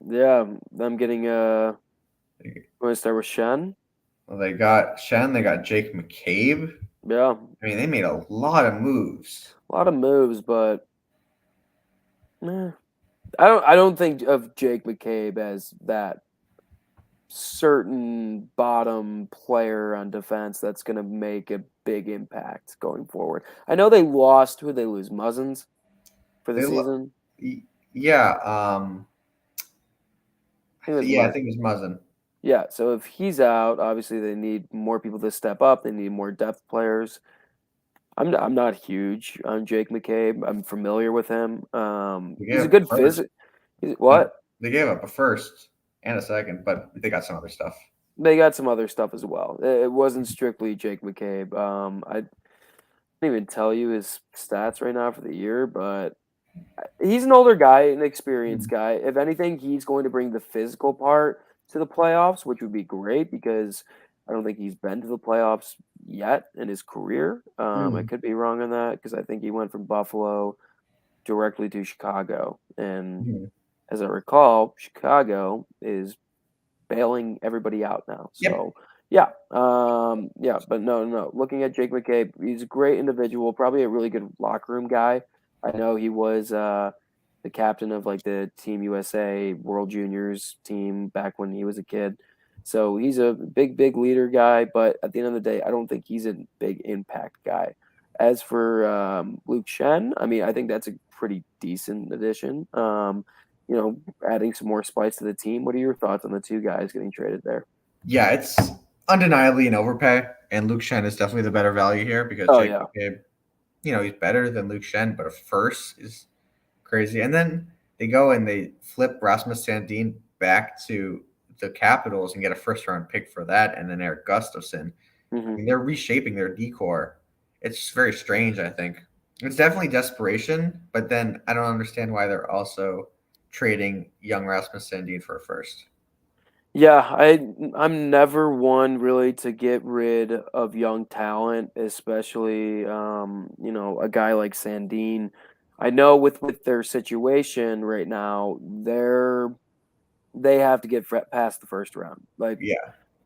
Yeah, them getting Want to start with Shen? Well, they got Shen. They got Jake McCabe. Yeah, I mean, they made a lot of moves. a lot of moves, but I don't think of Jake McCabe as that certain bottom player on defense that's going to make a big impact going forward. I know they lost. Who they lose? Muzzins for the They, lo- season. yeah, I think it was yeah, I Muzzins. think it was Muzzin. Yeah. So if he's out, obviously they need more people to step up. They need more depth players. I'm not huge on Jake McCabe. I'm familiar with him. They He's gave a up a good first. physic. And What? they gave up a first and a second, but they got some other stuff. They got some other stuff as well. It wasn't strictly Jake McCabe. I can't even tell you his stats right now for the year, but he's an older guy, an experienced Mhm. guy. If anything, he's going to bring the physical part to the playoffs, which would be great because I don't think he's been to the playoffs yet in his career. I Mhm. could be wrong on that because I think he went from Buffalo directly to Chicago. And Mhm. as I recall, Chicago is bailing everybody out now. Yep. So yeah, but no. Looking at Jake McCabe, he's a great individual, probably a really good locker room guy. I know he was the captain of like the Team USA World Juniors team back when he was a kid. So he's a big leader guy, but at the end of the day, I don't think he's a big impact guy. As for Luke Shen, I mean, I think that's a pretty decent addition. Adding some more spice to the team. What are your thoughts on the two guys getting traded there? Yeah, it's undeniably an overpay, and Luke Shen is definitely the better value here because Oh Jake yeah. McCabe, he's better than Luke Shen, but a first is crazy. And then they go and they flip Rasmus Sandin back to the Capitals and get a first round pick for that, and then Eric Gustafson. I Hmm. mean, they're reshaping their decor. It's very strange, I think. It's definitely desperation, but then I don't understand why they're also trading young Rasmus Sandin for a first. Yeah, I'm never one really to get rid of young talent, especially a guy like Sandine. I know with their situation right now, they have to get past the first round. Like Yeah.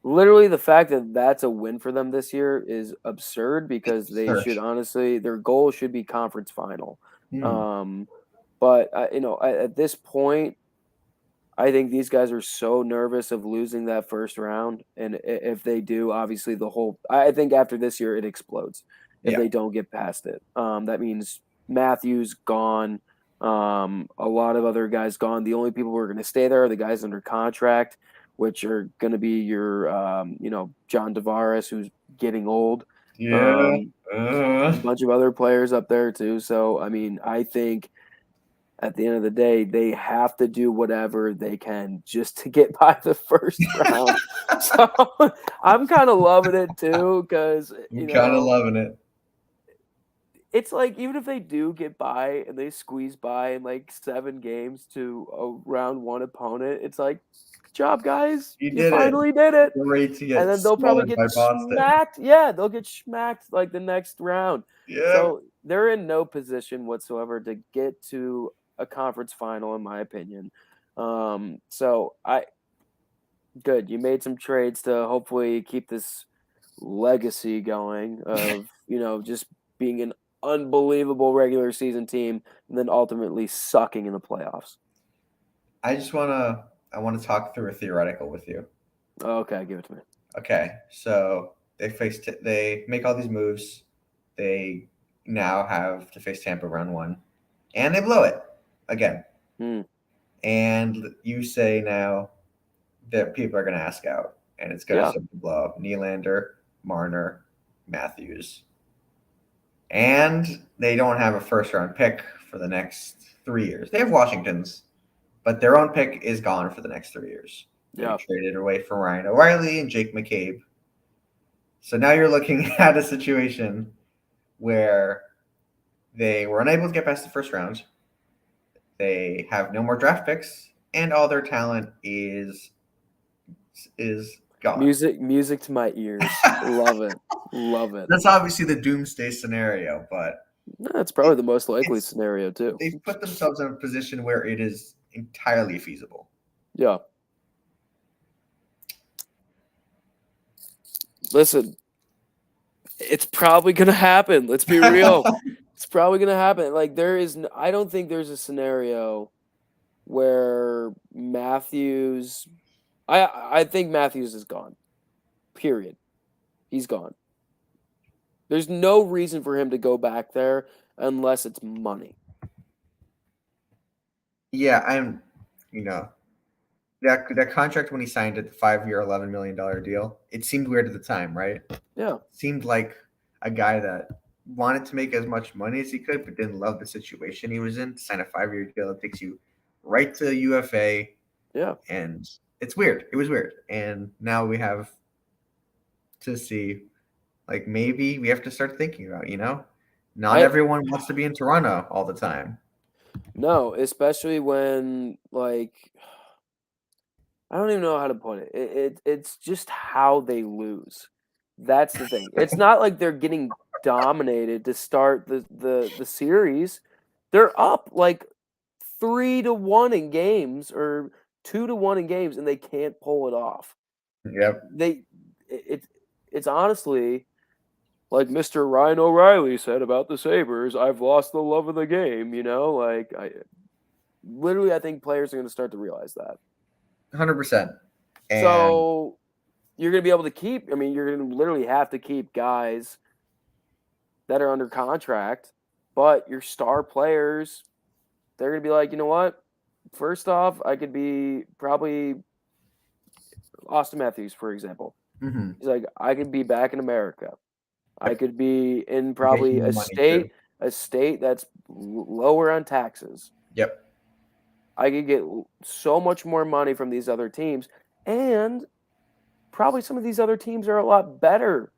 literally, the fact that that's a win for them this year is absurd because they should Search. honestly their goal should be conference final. Hmm. Um, but at this point, I think these guys are so nervous of losing that first round, and if they do, obviously the whole. I think after this year, it explodes if Yeah. they don't get past it. That means Matthews gone, a lot of other guys gone. The only people who are going to stay there are the guys under contract, which are going to be your, John Tavares, who's getting old. Yeah. Um, a bunch of other players up there too. So I mean, I think at the end of the day, they have to do whatever they can just to get by the first round. So I'm kind of loving it too because, I'm kind of loving it. it's like even if they do get by and they squeeze by in like 7 games to a round one opponent, it's like, good job, guys. You You did it. finally did it. Great to And get then they'll probably smothered get by Boston. smacked. Yeah, they'll get smacked like the next round. Yep. So they're in no position whatsoever to get to a conference final, in my opinion. So I good. You made some trades to hopefully keep this legacy going of, just being an unbelievable regular season team and then ultimately sucking in the playoffs. I wanna talk through a theoretical with you. Okay, give it to me. Okay, so they make all these moves. They now have to face Tampa round one, and they blow it again. Hmm. And you say now that people are going to ask out, and it's going to Yeah. simply blow up Nylander, Marner, Matthews, and they don't have a first round pick for the next 3 years. They have Washington's, but their own pick is gone for the next 3 years. They Yeah. traded away from Ryan O'Reilly and Jake McCabe. So now you're looking at a situation where they were unable to get past the first round. They have no more draft picks, and all their talent is gone. Music to my ears. Love it. Love it. That's obviously the doomsday scenario, but That's probably it, the most likely it's scenario too. they've put themselves in a position where it is entirely feasible. Yeah. Listen, it's probably gonna happen. Let's be real. It's probably gonna happen. Like I don't think there's a scenario where Matthews, I think Matthews is gone. Period. He's gone. There's no reason for him to go back there unless it's money. Yeah, you know, that contract when he signed it, the 5-year, $11 million deal, it seemed weird at the time, right? Yeah. Seemed like a guy that wanted to make as much money as he could, but didn't love the situation he was in. Sign a 5-year deal that takes you right to UFA, Yeah. and it's weird. It was weird, and now we have to see, like maybe we have to start thinking about, not everyone wants to be in Toronto all the time. No, especially when like I don't even know how to put it. It's just how they lose. That's the thing. It's not like they're getting dominated to start the series. They're up like 3-1 in games or 2-1 in games, and they can't pull it off. Yep. It's honestly like Mr. Ryan O'Reilly said about the Sabres, I've lost the love of the game, like I think players are going to start to realize that. 100%. So you're going to be able to keep, you're going to literally have to keep guys that are under contract, but your star players, they're going to be like, you know what? First off, I could be probably Austin Matthews, for example. Mm-hmm. He's like, I could be back in America. I could be in probably a state that's lower on taxes. Yep. I could get so much more money from these other teams, and probably some of these other teams are a lot better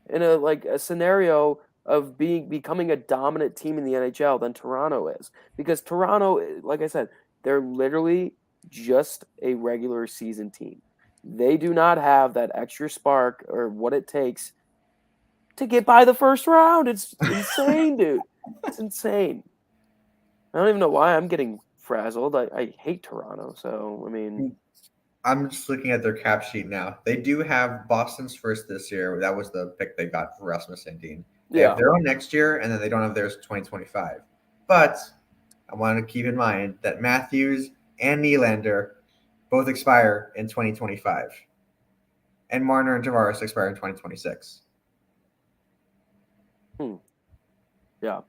in a scenario of becoming a dominant team in the NHL than Toronto is. Because Toronto, like I said, they're literally just a regular season team. They do not have that extra spark or what it takes to get by the first round. It's insane, dude. It's insane. I don't even know why I'm getting frazzled. I hate Toronto, so I'm just looking at their cap sheet now. They do have Boston's first this year. That was the pick they got for Rasmus Sandin. They have their own next year, and then they don't have theirs 2025. But I want to keep in mind that Matthews and Nylander both expire in 2025, and Marner and Tavares expire in 2026. Yeah.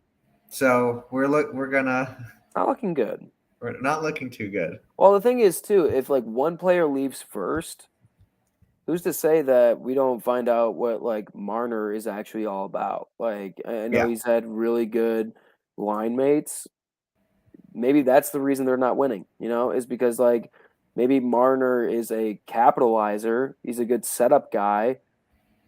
So we're gonna not looking good. We're not looking too good. Well, the thing is too, if like one player leaves first, who's to say that we don't find out what like Marner is actually all about? Like I know he's had really good line mates. Maybe that's the reason they're not winning, is because like maybe Marner is a capitalizer. He's a good setup guy,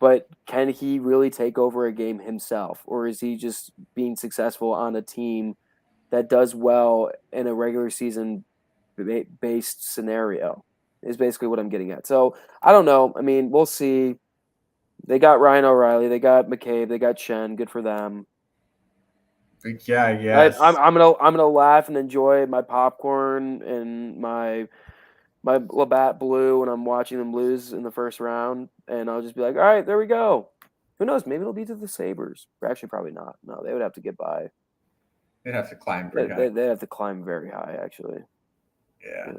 but can he really take over a game himself? Or is he just being successful on a team that does well in a regular season based scenario is basically what I'm getting at. So I don't know. We'll see. They got Ryan O'Reilly, they got McCabe, they got Shen. Good for them. Yeah, yes. I'm gonna laugh and enjoy my popcorn and my Labatt Blue when I'm watching them lose in the first round, and I'll just be like, all right, there we go. Who knows? Maybe it'll be to the Sabres. Or actually, probably not. No, they would have to get by. They'd have to climb very high. They'd have to climb very high, actually. Yeah.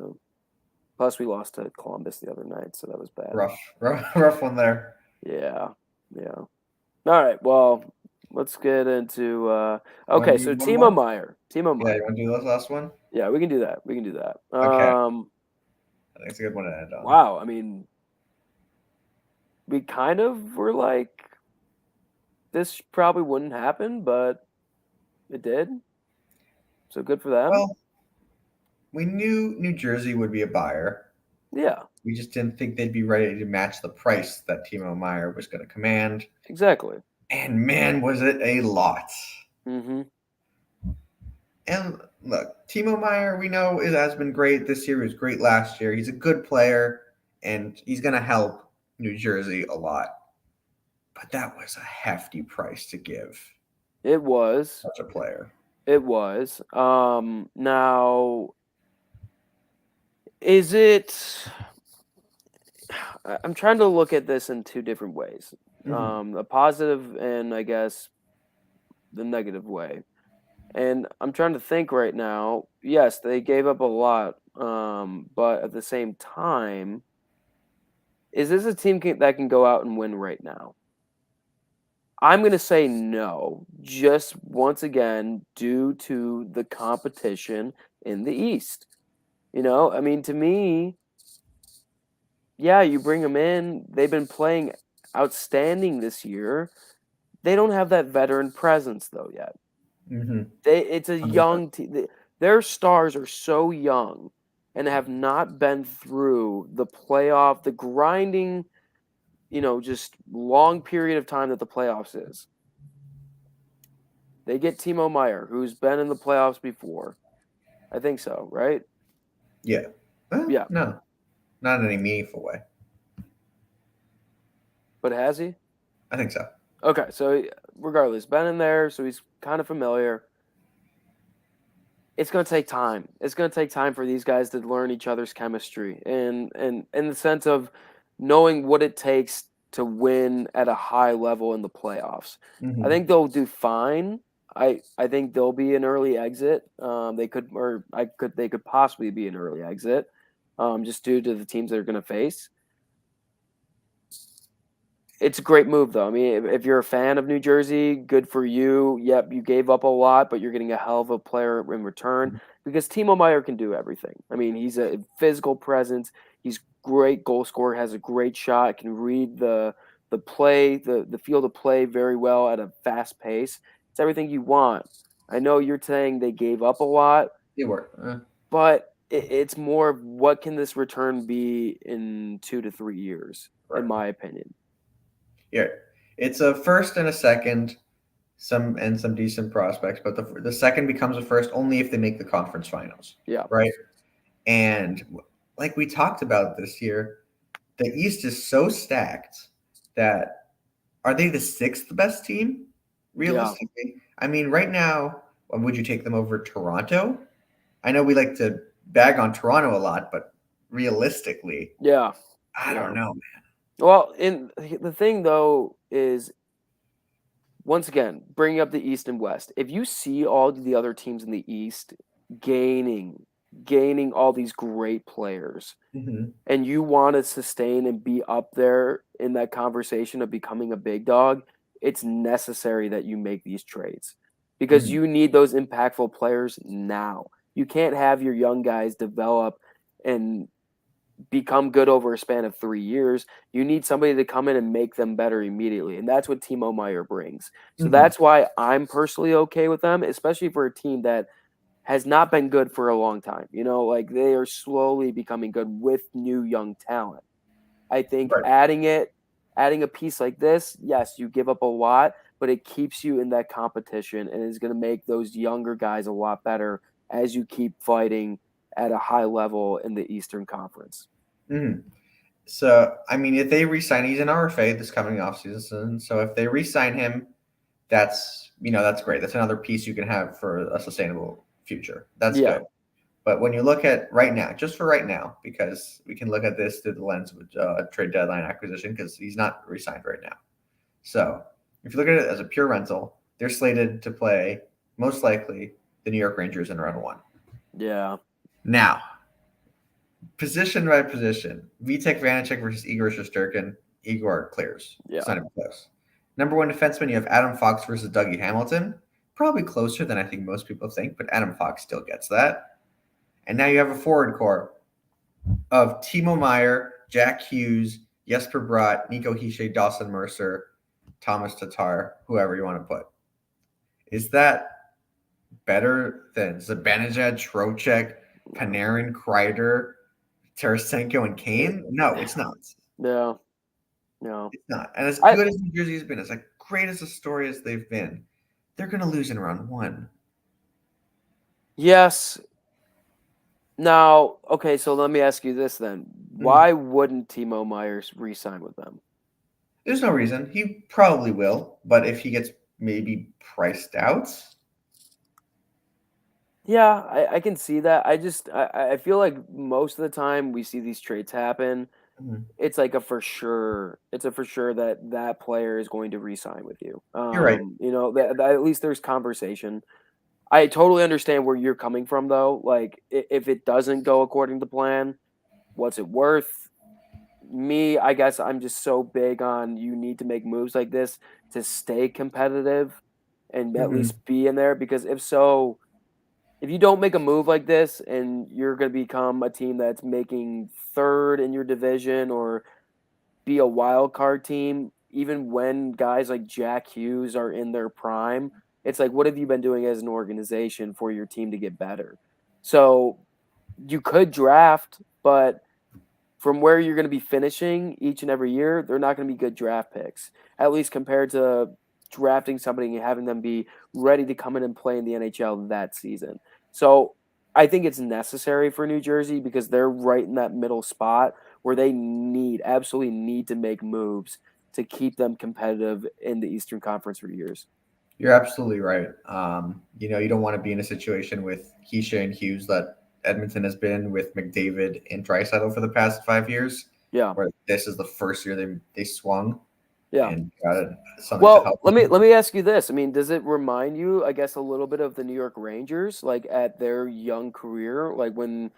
Plus, we lost to Columbus the other night, so that was bad. Rough one there. Yeah. All right. Well, let's get into. Okay, so Timo Meier. Timo Meier. Yeah, you want to do this last one? Yeah, we can do that. Okay. I think it's a good one to end on. Wow. We kind of were like, this probably wouldn't happen, but it did. So good for them. Well, we knew New Jersey would be a buyer. Yeah. We just didn't think they'd be ready to match the price that Timo Meier was going to command. Exactly. And man, was it a lot. Mm-hmm. And look, Timo Meier, we know has been great this year. He was great last year. He's a good player, and he's going to help New Jersey a lot. But that was a hefty price to give. It was. Such a player. It was. Now, is it... I'm trying to look at this in two different ways. Mm-hmm. A positive and, I guess, the negative way. And I'm trying to think right now. Yes, they gave up a lot, but at the same time, is this a team that can go out and win right now? I'm going to say no, just once again, due to the competition in the East. I mean, to me, yeah, you bring them in. They've been playing outstanding this year. They don't have that veteran presence though yet. Mm-hmm. It's a young team. Their stars are so young and have not been through the grinding, just long period of time that the playoffs is. They get Timo Meyer, who's been in the playoffs before. I think so, right? Yeah. Yeah. No, not in any meaningful way. But has he? I think so. Okay, so regardless, been in there, so he's kind of familiar. It's going to take time. It's going to take time for these guys to learn each other's chemistry and in the sense of knowing what it takes to win at a high level in the playoffs. I Mm-hmm. think they'll do fine. I think they'll be an early exit. They could possibly be an early exit, just due to the teams they're going to face. It's a great move, though. I mean, if you're a fan of New Jersey, good for you. Yep, you gave up a lot, but you're getting a hell of a player in return because Timo Meyer can do everything. I mean, he's a physical presence. He's great goal scorer, has a great shot, can read the play, the field of play very well at a fast pace. It's everything you want. I know you're saying they gave up a lot, It worked. but it's more of what can this return be in 2 to 3 years, in Right. my opinion. Yeah. It's a first and a second, some decent prospects, but the second becomes a first only if they make the conference finals. Yeah. Right. And like we talked about this year, the East is so stacked that are they the sixth best team Yeah. realistically? I mean, right now, would you take them over Toronto? I know we like to bag on Toronto a lot, but realistically, Yeah. I Yeah. don't know. Well, and the thing though is, once again, bringing up the East and West. If you see all the other teams in the East gaining, gaining all these great players, Mm-hmm. and you want to sustain and be up there in that conversation of becoming a big dog, it's necessary that you make these trades because Mm-hmm. you need those impactful players now. You can't have your young guys develop and become good over a span of 3 years. You need somebody to come in and make them better immediately. And that's what Timo Meyer brings. So Mm-hmm. that's why I'm personally okay with them, especially for a team that has not been good for a long time. Like they are slowly becoming good with new young talent. I think Right. adding a piece like this, yes, you give up a lot, but it keeps you in that competition and is going to make those younger guys a lot better as you keep fighting at a high level in the Eastern Conference. Mm-hmm. So, I mean, if they re-sign, he's an RFA this coming offseason. So if they re-sign him, that's great. That's another piece you can have for a sustainable future. That's Yeah. good. But when you look at right now, just for right now, because we can look at this through the lens of a trade deadline acquisition, because he's not re-signed right now. So if you look at it as a pure rental, they're slated to play most likely the New York Rangers in round one. Yeah. Now, position by position, Vitek Vanacek versus Igor Shesterkin. Igor clears. Yeah. It's not even close. Number one defenseman, you have Adam Fox versus Dougie Hamilton. Probably closer than I think most people think, but Adam Fox still gets that. And now you have a forward core of Timo Meyer, Jack Hughes, Jesper Bratt, Nico Hischier, Dawson Mercer, Thomas Tatar, whoever you want to put. Is that better than Zibanejad, Trocheck, Panarin, Kreider, Tarasenko, and Kane? No, it's not. No. No. It's not. And as good as New Jersey has been, as great as a story as they've been, they're going to lose in round one. Yes. Now, okay, so let me ask you this then. Why wouldn't Timo Myers re-sign with them? There's no reason. He probably will, but if he gets maybe priced out. Yeah, I can see that. I feel like most of the time we see these trades happen, it's like it's a for sure that player is going to re-sign with you. You're right. That at least there's conversation. I totally understand where you're coming from, though. Like, if it doesn't go according to plan, what's it worth? Me, I guess I'm just so big on you need to make moves like this to stay competitive and at Hmm. least be in there. Because if so, if you don't make a move like this and you're going to become a team that's making third in your division or be a wild card team, even when guys like Jack Hughes are in their prime, it's like, what have you been doing as an organization for your team to get better? So you could draft, but from where you're going to be finishing each and every year, they're not going to be good draft picks, at least compared to drafting somebody and having them be ready to come in and play in the NHL that season. So I think it's necessary for New Jersey because they're right in that middle spot where they absolutely need to make moves to keep them competitive in the Eastern Conference for years. You're absolutely right. You don't want to be in a situation with Keisha and Hughes that Edmonton has been with McDavid and Draisaitl for the past 5 years, Yeah. where this is the first year they swung Yeah. and got something to Well, help let me them. let me ask you this. I mean, does it remind you, I guess, a little bit of the New York Rangers, like at their young career, like when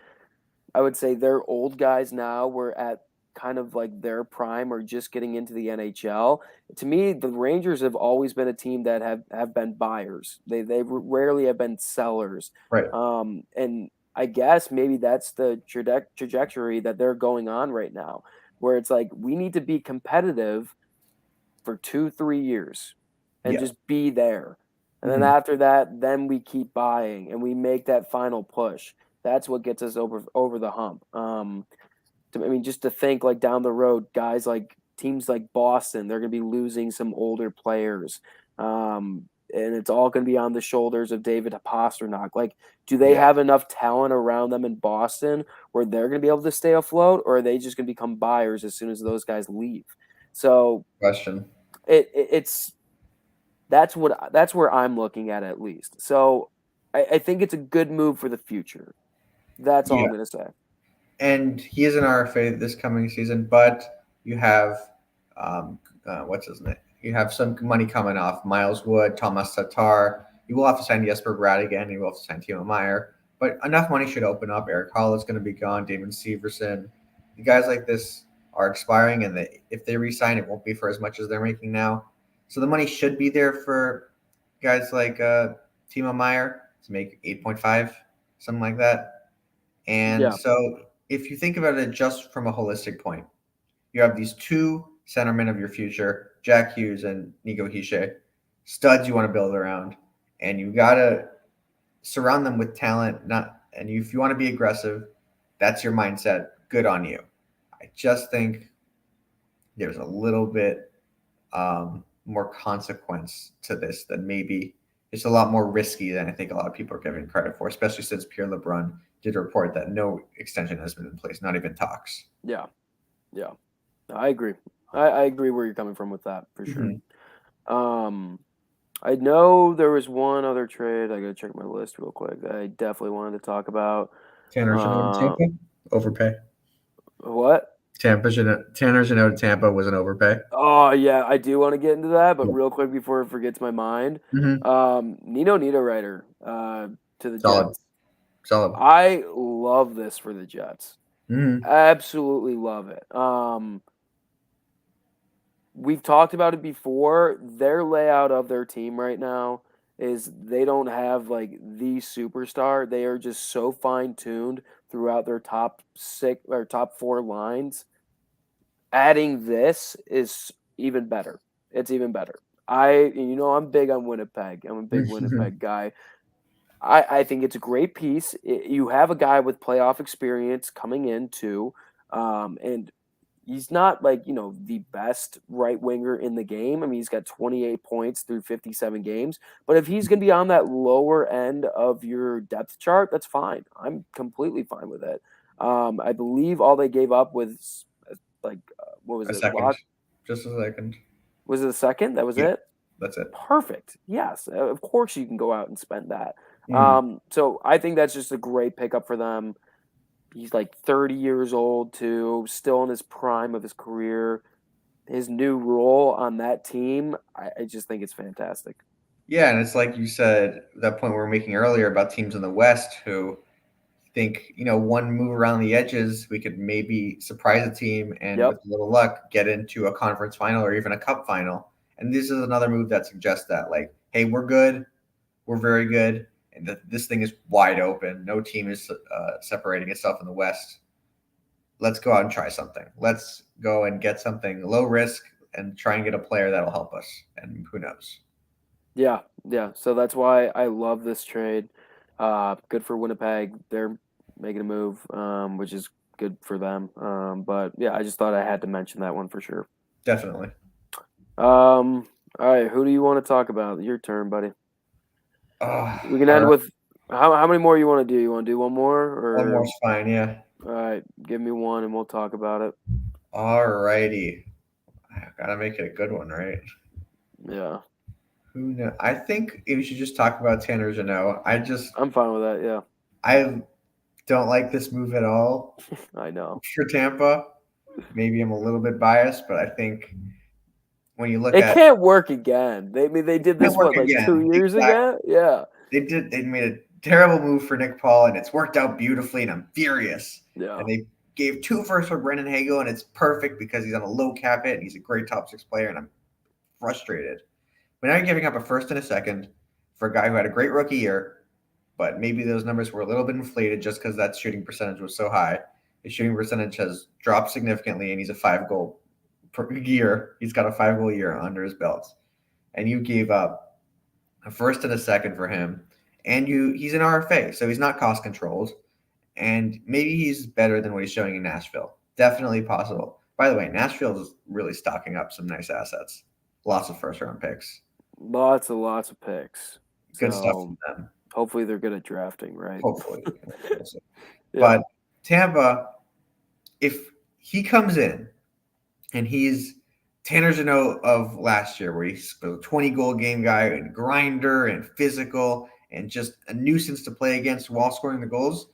I would say their old guys now were at kind of like their prime or just getting into the NHL? To me, the Rangers have always been a team that have been buyers. They rarely have been sellers. Right. And I guess maybe that's the trajectory that they're going on right now, where it's like we need to be competitive for 2, 3 years and Yeah. just be there. And then Hmm. after that, then we keep buying and we make that final push. That's what gets us over the hump. I mean, just to think like down the road, guys like teams like Boston, they're going to be losing some older players, and it's all going to be on the shoulders of David Pastrnak. Like, do they Yeah. have enough talent around them in Boston where they're going to be able to stay afloat, or are they just going to become buyers as soon as those guys leave? So Question. it's that's where I'm looking at least. So I think it's a good move for the future. That's all Yeah. I'm going to say. And he is an RFA this coming season, but you have what's his name? You have some money coming off Miles Wood, Thomas Tatar. You will have to sign Jesper Brad again. You will have to sign Timo Meyer. But enough money should open up. Eric Hall is going to be gone. David Severson. The guys like this are expiring, and if they re-sign, it won't be for as much as they're making now. So the money should be there for guys like Timo Meyer to make 8.5, something like that. And Yeah, so if you think about it just from a holistic point, you have these two centermen of your future, Jack Hughes and Nico Hischier, studs you want to build around, and you gotta surround them with talent. Not and if you want to be aggressive, that's your mindset. Good on you. I just think there's a little bit more consequence to this than maybe it's a lot more risky than I think a lot of people are giving credit for, especially since Pierre LeBrun did report that no extension has been in place, not even talks. yeah, yeah. I agree. I agree where you're coming from with that for sure. Mm-hmm. Um, I know there was one other trade. I gotta check my list real quick that I definitely wanted to talk about. Tanner Jeannot to Uh, Tampa, overpay. what? Tanner Jeannot to Tampa was an overpay. Oh yeah, I do want to get into that, but Yeah. real quick before it forgets my mind, Mm-hmm. Nino Niederreiter, to the Solid, Jets. solid. I love this for the Jets. Mm-hmm. Absolutely love it. We've talked about it before. Their layout of their team right now is they don't have like the superstar. They are just so fine tuned throughout their top six or top four lines. Adding this is even better. It's even better. I'm big on Winnipeg. I'm a big Mm-hmm. Winnipeg guy. I think it's a great piece. You have a guy with playoff experience coming in too, and he's not like the best right winger in the game. I mean, he's got 28 points through 57 games. But if he's going to be on that lower end of your depth chart, that's fine. I'm completely fine with it. I believe all they gave up was what was A it? second, just a second. Was it a second? That was Yeah, it. that's it. Perfect. Yes, of course you can go out and spend that. Mm. So I think that's just a great pickup for them. He's like 30 years old too, still in his prime of his career. His new role on that team, I just think it's fantastic. Yeah, and it's like you said, that point we were making earlier about teams in the West who think, one move around the edges, we could maybe surprise a team and with Yep. a little luck get into a conference final or even a cup final. And this is another move that suggests that, like, hey, we're good, we're very good, and this thing is wide open. No team is separating itself in the West. Let's go out and try something. Let's go and get something low risk and try and get a player that'll help us. And who knows? Yeah, yeah. So that's why I love this trade. Good for Winnipeg. They're making a move, which is good for them. But yeah, I just thought I had to mention that one for sure. Definitely. All right, who do you want to talk about? Your turn, buddy. Oh, We can all end right. with how many more you want to do? You want to do one more, One or more's fine. Yeah. all right, give me one and we'll talk about it. All righty. I gotta make it a good one, right? Yeah, Who know? I think we should just talk about Tanner Janot. I'm fine with that. Yeah, I don't like this move at all I know. for Tampa. Maybe I'm a little bit biased, but I think when you look It at can't work again. They did it this work what, like again, 2 years exactly. ago? Yeah, They made a terrible move for Nick Paul, and it's worked out beautifully, and I'm furious. yeah. And they gave 2 firsts for Brendan Hagel, and it's perfect because he's on a low cap hit and he's a great top 6 player, and I'm frustrated. But now you're giving up a first and a second for a guy who had a great rookie year, but maybe those numbers were a little bit inflated just because that shooting percentage was so high. His shooting percentage has dropped significantly, and he's a 5-goal per year. He's got a 5-goal year under his belt. And you gave up a first and a second for him, and he's an RFA, so he's not cost controlled, and maybe he's better than what he's showing in Nashville. Definitely possible. By the way, Nashville is really stocking up some nice assets. Lots of first round picks. Lots of picks. Good stuff So from them. hopefully they're good at drafting, right? Hopefully. Yeah. But Tampa, if he comes in and he's Tanner Janot of last year, where he's a 20-goal game guy and grinder and physical and just a nuisance to play against while scoring the goals,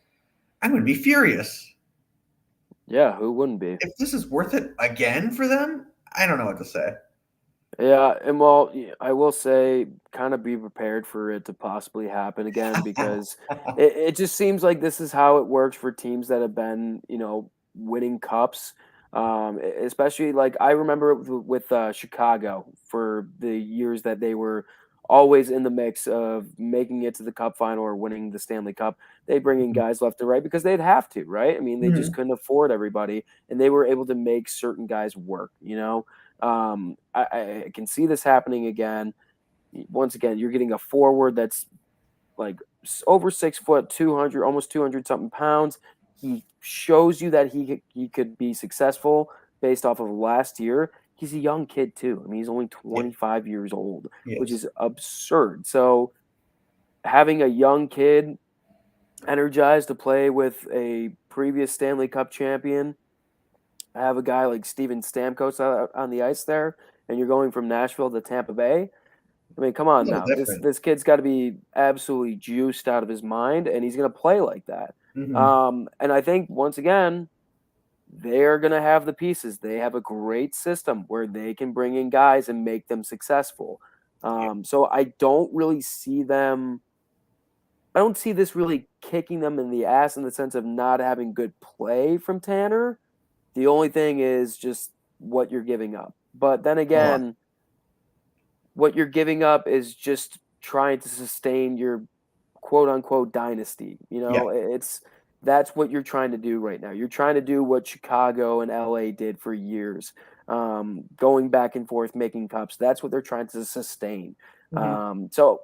I'm going to be furious. Yeah, who wouldn't be? If this is worth it again for them, I don't know what to say. Yeah, and well, I will say, kind of be prepared for it to possibly happen again because it just seems like this is how it works for teams that have been, winning cups. Especially like I remember with Chicago for the years that they were always in the mix of making it to the cup final or winning the Stanley Cup. They bring in guys left and right because they'd have to, right? I mean, they just Mhm. couldn't afford everybody, and they were able to make certain guys work. I can see this happening again. Once again, you're getting a forward that's like over 6 foot, 200, almost 200 something pounds. He shows you that he could be successful based off of last year. He's a young kid too. I mean, he's only Yeah, 25 years old, which yes. is absurd. So having a young kid energized to play with a previous Stanley Cup champion, have a guy like Steven Stamkos out on the ice there, and you're going from Nashville to Tampa Bay. I mean, come A on little now. This different. this kid's got to be absolutely juiced out of his mind, and he's going to play like that. Hmm. And I think once again, they're going to have the pieces. They have a great system where they can bring in guys and make them successful. So I don't really see them. I don't see this really kicking them in the ass in the sense of not having good play from Tanner. The only thing is just what you're giving up. But then A lot. again, what you're giving up is just trying to sustain your quote unquote dynasty. Yeah. That's what you're trying to do right now. You're trying to do what Chicago and LA did for years, going back and forth, making cups. That's what they're trying to sustain. Hmm. So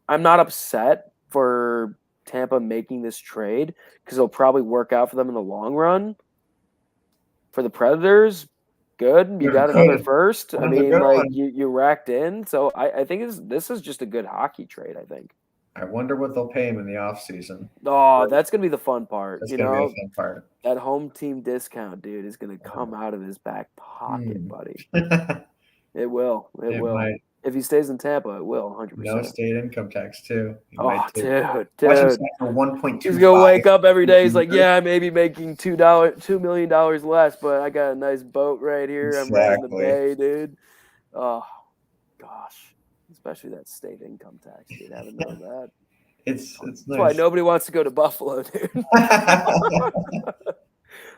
I'm not upset for Tampa making this trade because it'll probably work out for them in the long run. For the Predators, good. You got another Good. first. I Another mean, good like one. you racked in. So I think this is just a good hockey trade, I think. I wonder what they'll pay him in the offseason. Oh, that's gonna be the fun part. That's going to be a fun part. That home team discount, dude, is gonna come out of his back pocket, Hmm. buddy. It will. It It will. might. If he stays in Tampa, it will, No 100%. state income tax, too. He Oh, might too. Watch him sign dude. for He's gonna 1.25 wake up every day. He's like, years. yeah, I may be making $2 million less, but I got a nice boat right here. I'm right in the Exactly. bay, dude. Oh gosh, it's especially that state income tax, dude. I haven't known that. It's That's why nice. nobody wants to go to Buffalo, dude.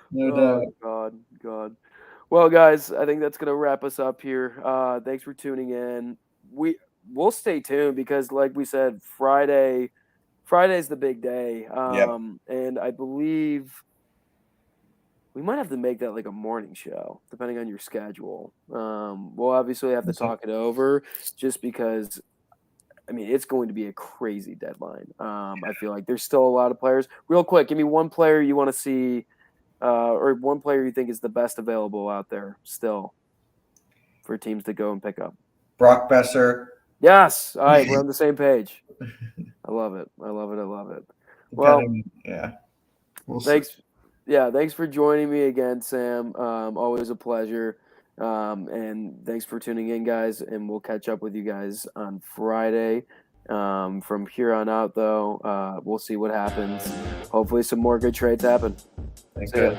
No Oh doubt. God. Well, guys, I think that's gonna wrap us up here. Thanks for tuning in. We'll stay tuned because, like we said, Friday's the big day. Yep. And I believe we might have to make that like a morning show, depending on your schedule. We'll obviously have to So, talk it over just because I mean, it's going to be a crazy deadline. I feel like there's still a lot of players. Real quick, give me one player you want to see, or one player you think is the best available out there still for teams to go and pick up. Brock Besser. Yes. All right, we're on the same page. I love it. I love it. I love it. Well, Yeah. We'll thanks. see. Yeah, thanks for joining me again, Sam. Always a pleasure. And thanks for tuning in, guys. And we'll catch up with you guys on Friday. From here on out, though, we'll see what happens. Hopefully, some more good trades happen. Thank See ya. you.